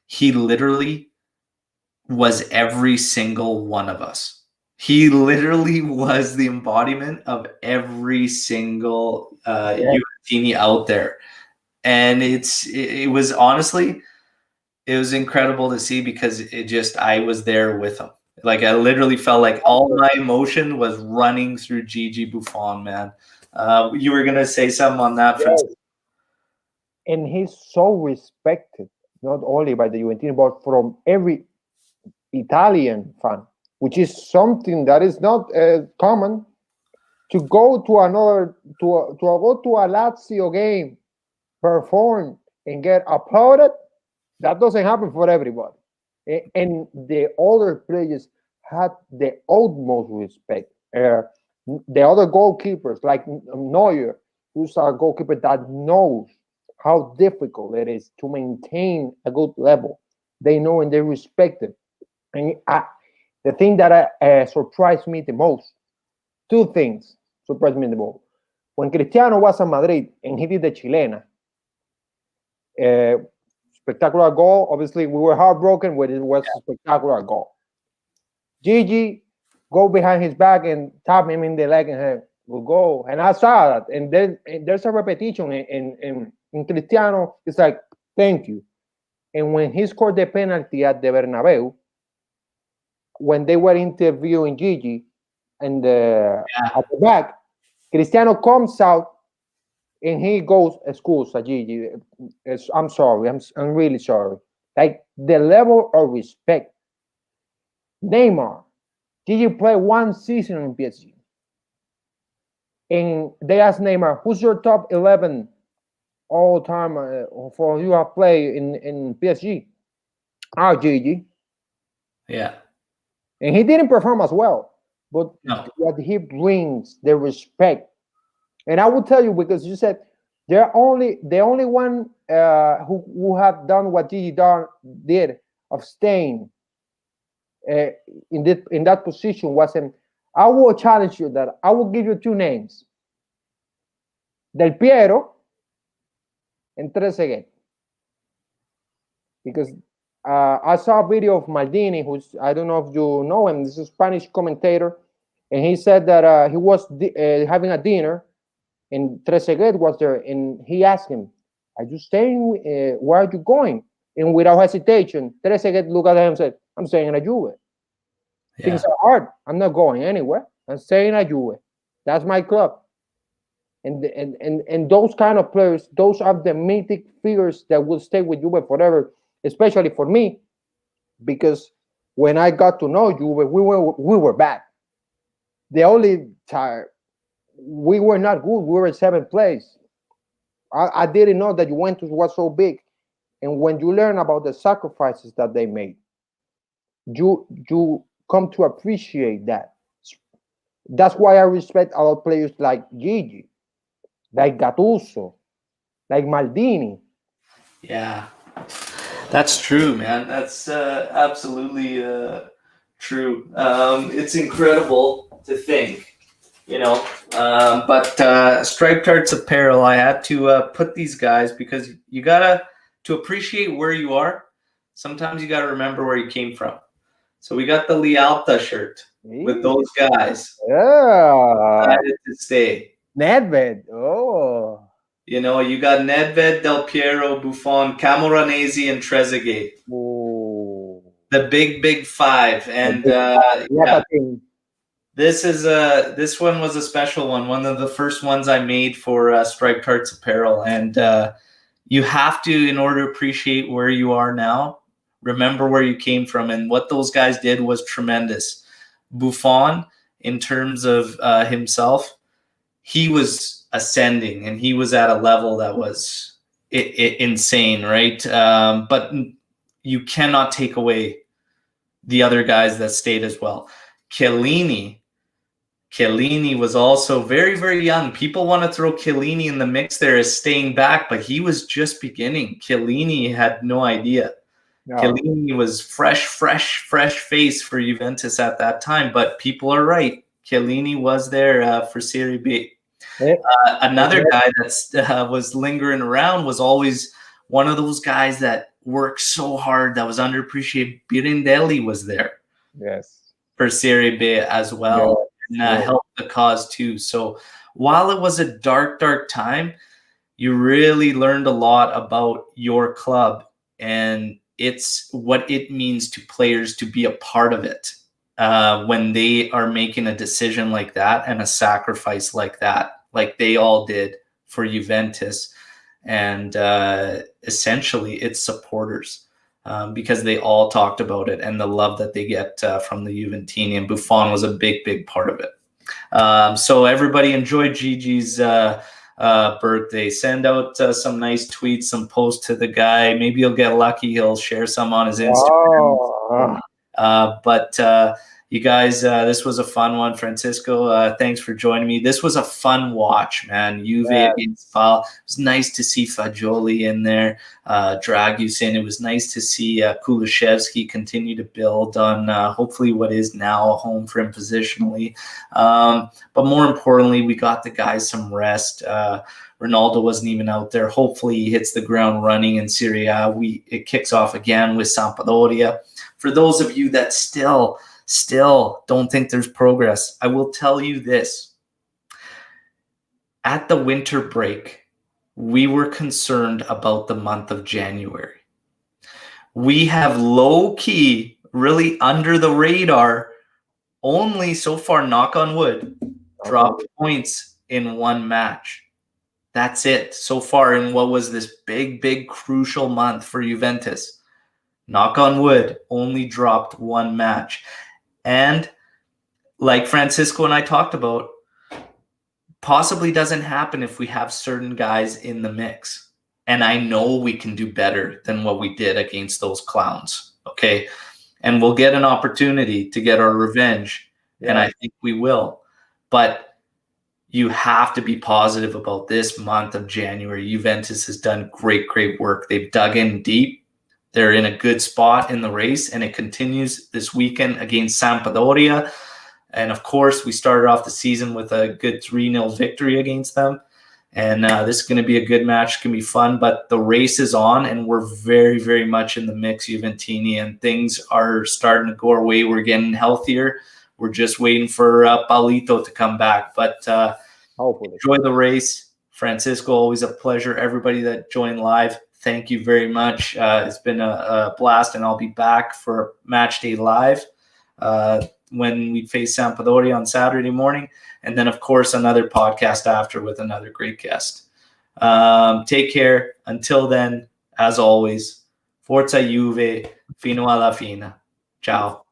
he literally was every single one of us. He literally was the embodiment of every single Juventini out there. And it was honestly, it was incredible to see because I was there with him. Like I literally felt like all my emotion was running through Gigi Buffon, man. You were going to say something on that, Francisco? And he's so respected, not only by the Juventini, but from every Italian fan, which is something that is not common. To go to another to go to a Lazio game, perform and get applauded, that doesn't happen for everybody. And the other players had the utmost respect. The other goalkeepers, like Neuer, who's a goalkeeper that knows how difficult it is to maintain a good level. They know and they respect it. And the thing that surprised me the most, two things surprised me the most. When Cristiano was in Madrid and he did the Chilena, spectacular goal. Obviously, we were heartbroken when it was a spectacular goal. Gigi go behind his back and tap him in the leg and say, "Good goal." And I saw that. And then there's a repetition in Cristiano. It's like, "Thank you." And when he scored the penalty at the Bernabeu, when they were interviewing Gigi and at the back, Cristiano comes out and he goes, "Scusa, Gigi, I'm sorry. I'm really sorry." Like the level of respect. Neymar, Gigi played one season in PSG, and they asked Neymar, "Who's your top 11 all time for you have played in PSG?" Gigi. Yeah. And he didn't perform as well, but what he brings, the respect. And I will tell you, because you said the only one who have done what Gigi did of staying in that position was him. I will challenge you that I will give you two names: Del Piero and Trezeguet, because I saw a video of Maldini, who's, I don't know if you know him. This is a Spanish commentator, and he said that he was having a dinner, and Trezeguet was there, and he asked him, "Are you staying? Where are you going?" And without hesitation, Trezeguet looked at him and said, "I'm staying at Juve. Things are hard. I'm not going anywhere. I'm staying at Juve. That's my club." And those kind of players, those are the mythic figures that will stay with Juve forever. Especially for me, because when I got to know Juve, we were bad. The only time we were not good, we were in seventh place. I didn't know that Juventus was so big. And when you learn about the sacrifices that they made, you come to appreciate that. That's why I respect a lot of players like Gigi, like Gattuso, like Maldini. Yeah, that's true, man. That's absolutely true. It's incredible to think, but Striped Arts Apparel, I had to put these guys because you gotta, to appreciate where you are, sometimes you gotta remember where you came from. So we got the Lialta shirt with those guys. Yeah. Decided to stay. Nedved. Oh. You got Nedved, Del Piero, Buffon, Camoranesi, and Trezeguet. Ooh. The big five. And this one was a special one of the first ones I made for Striped Hearts Apparel. And you have to, in order to appreciate where you are now, remember where you came from. And what those guys did was tremendous. Buffon, in terms of himself, he was ascending and he was at a level that was insane, right? But you cannot take away the other guys that stayed as well. Chiellini was also very, very young. People want to throw Chiellini in the mix there as staying back, but he was just beginning. Chiellini had no idea. No. Chiellini was fresh face for Juventus at that time, but people are right. Chiellini was there for Serie B. Another guy that was lingering around was always one of those guys that worked so hard, that was underappreciated. Birindelli was there. Yes. For Serie B as well, and helped the cause too. So while it was a dark time, you really learned a lot about your club and it's what it means to players to be a part of it when they are making a decision like that and a sacrifice like that, like they all did for Juventus. And essentially it's supporters. Because they all talked about it and the love that they get from the Juventini, and Buffon was a big part of it. So everybody enjoy Gigi's birthday. Send out some nice tweets, some posts to the guy. Maybe you'll get lucky. He'll share some on his Instagram. But you guys, this was a fun one. Francisco, thanks for joining me. This was a fun watch, man. Juve against Spal. It was nice to see Fagioli in there. Dragus in. It was nice to see Kulishevsky continue to build on hopefully what is now a home for him positionally. But more importantly, we got the guys some rest. Ronaldo wasn't even out there. Hopefully he hits the ground running in Serie A. It kicks off again with Sampdoria. For those of you that still don't think there's progress, I will tell you this. At the winter break, we were concerned about the month of January. We have low-key, really under the radar, only so far, knock on wood, dropped points in one match. That's it so far in what was this big, crucial month for Juventus. Knock on wood, only dropped one match. And like Francisco and I talked about, possibly doesn't happen if we have certain guys in the mix. And I know we can do better than what we did against those clowns, okay? And we'll get an opportunity to get our revenge, and I think we will. But you have to be positive about this month of January. Juventus has done great work. They've dug in deep. They're in a good spot in the race, and it continues this weekend against Sampdoria. And, of course, we started off the season with a good 3-0 victory against them. And this is going to be a good match. It's going to be fun. But the race is on, and we're very much in the mix, Juventini, and things are starting to go our way. We're getting healthier. We're just waiting for Paulito to come back. But enjoy the race. Francisco, always a pleasure. Everybody that joined live, thank you very much. It's been a blast, and I'll be back for Match Day Live when we face Sampdoria on Saturday morning. And then, of course, another podcast after with another great guest. Take care. Until then, as always, Forza Juve, fino alla fine. Ciao.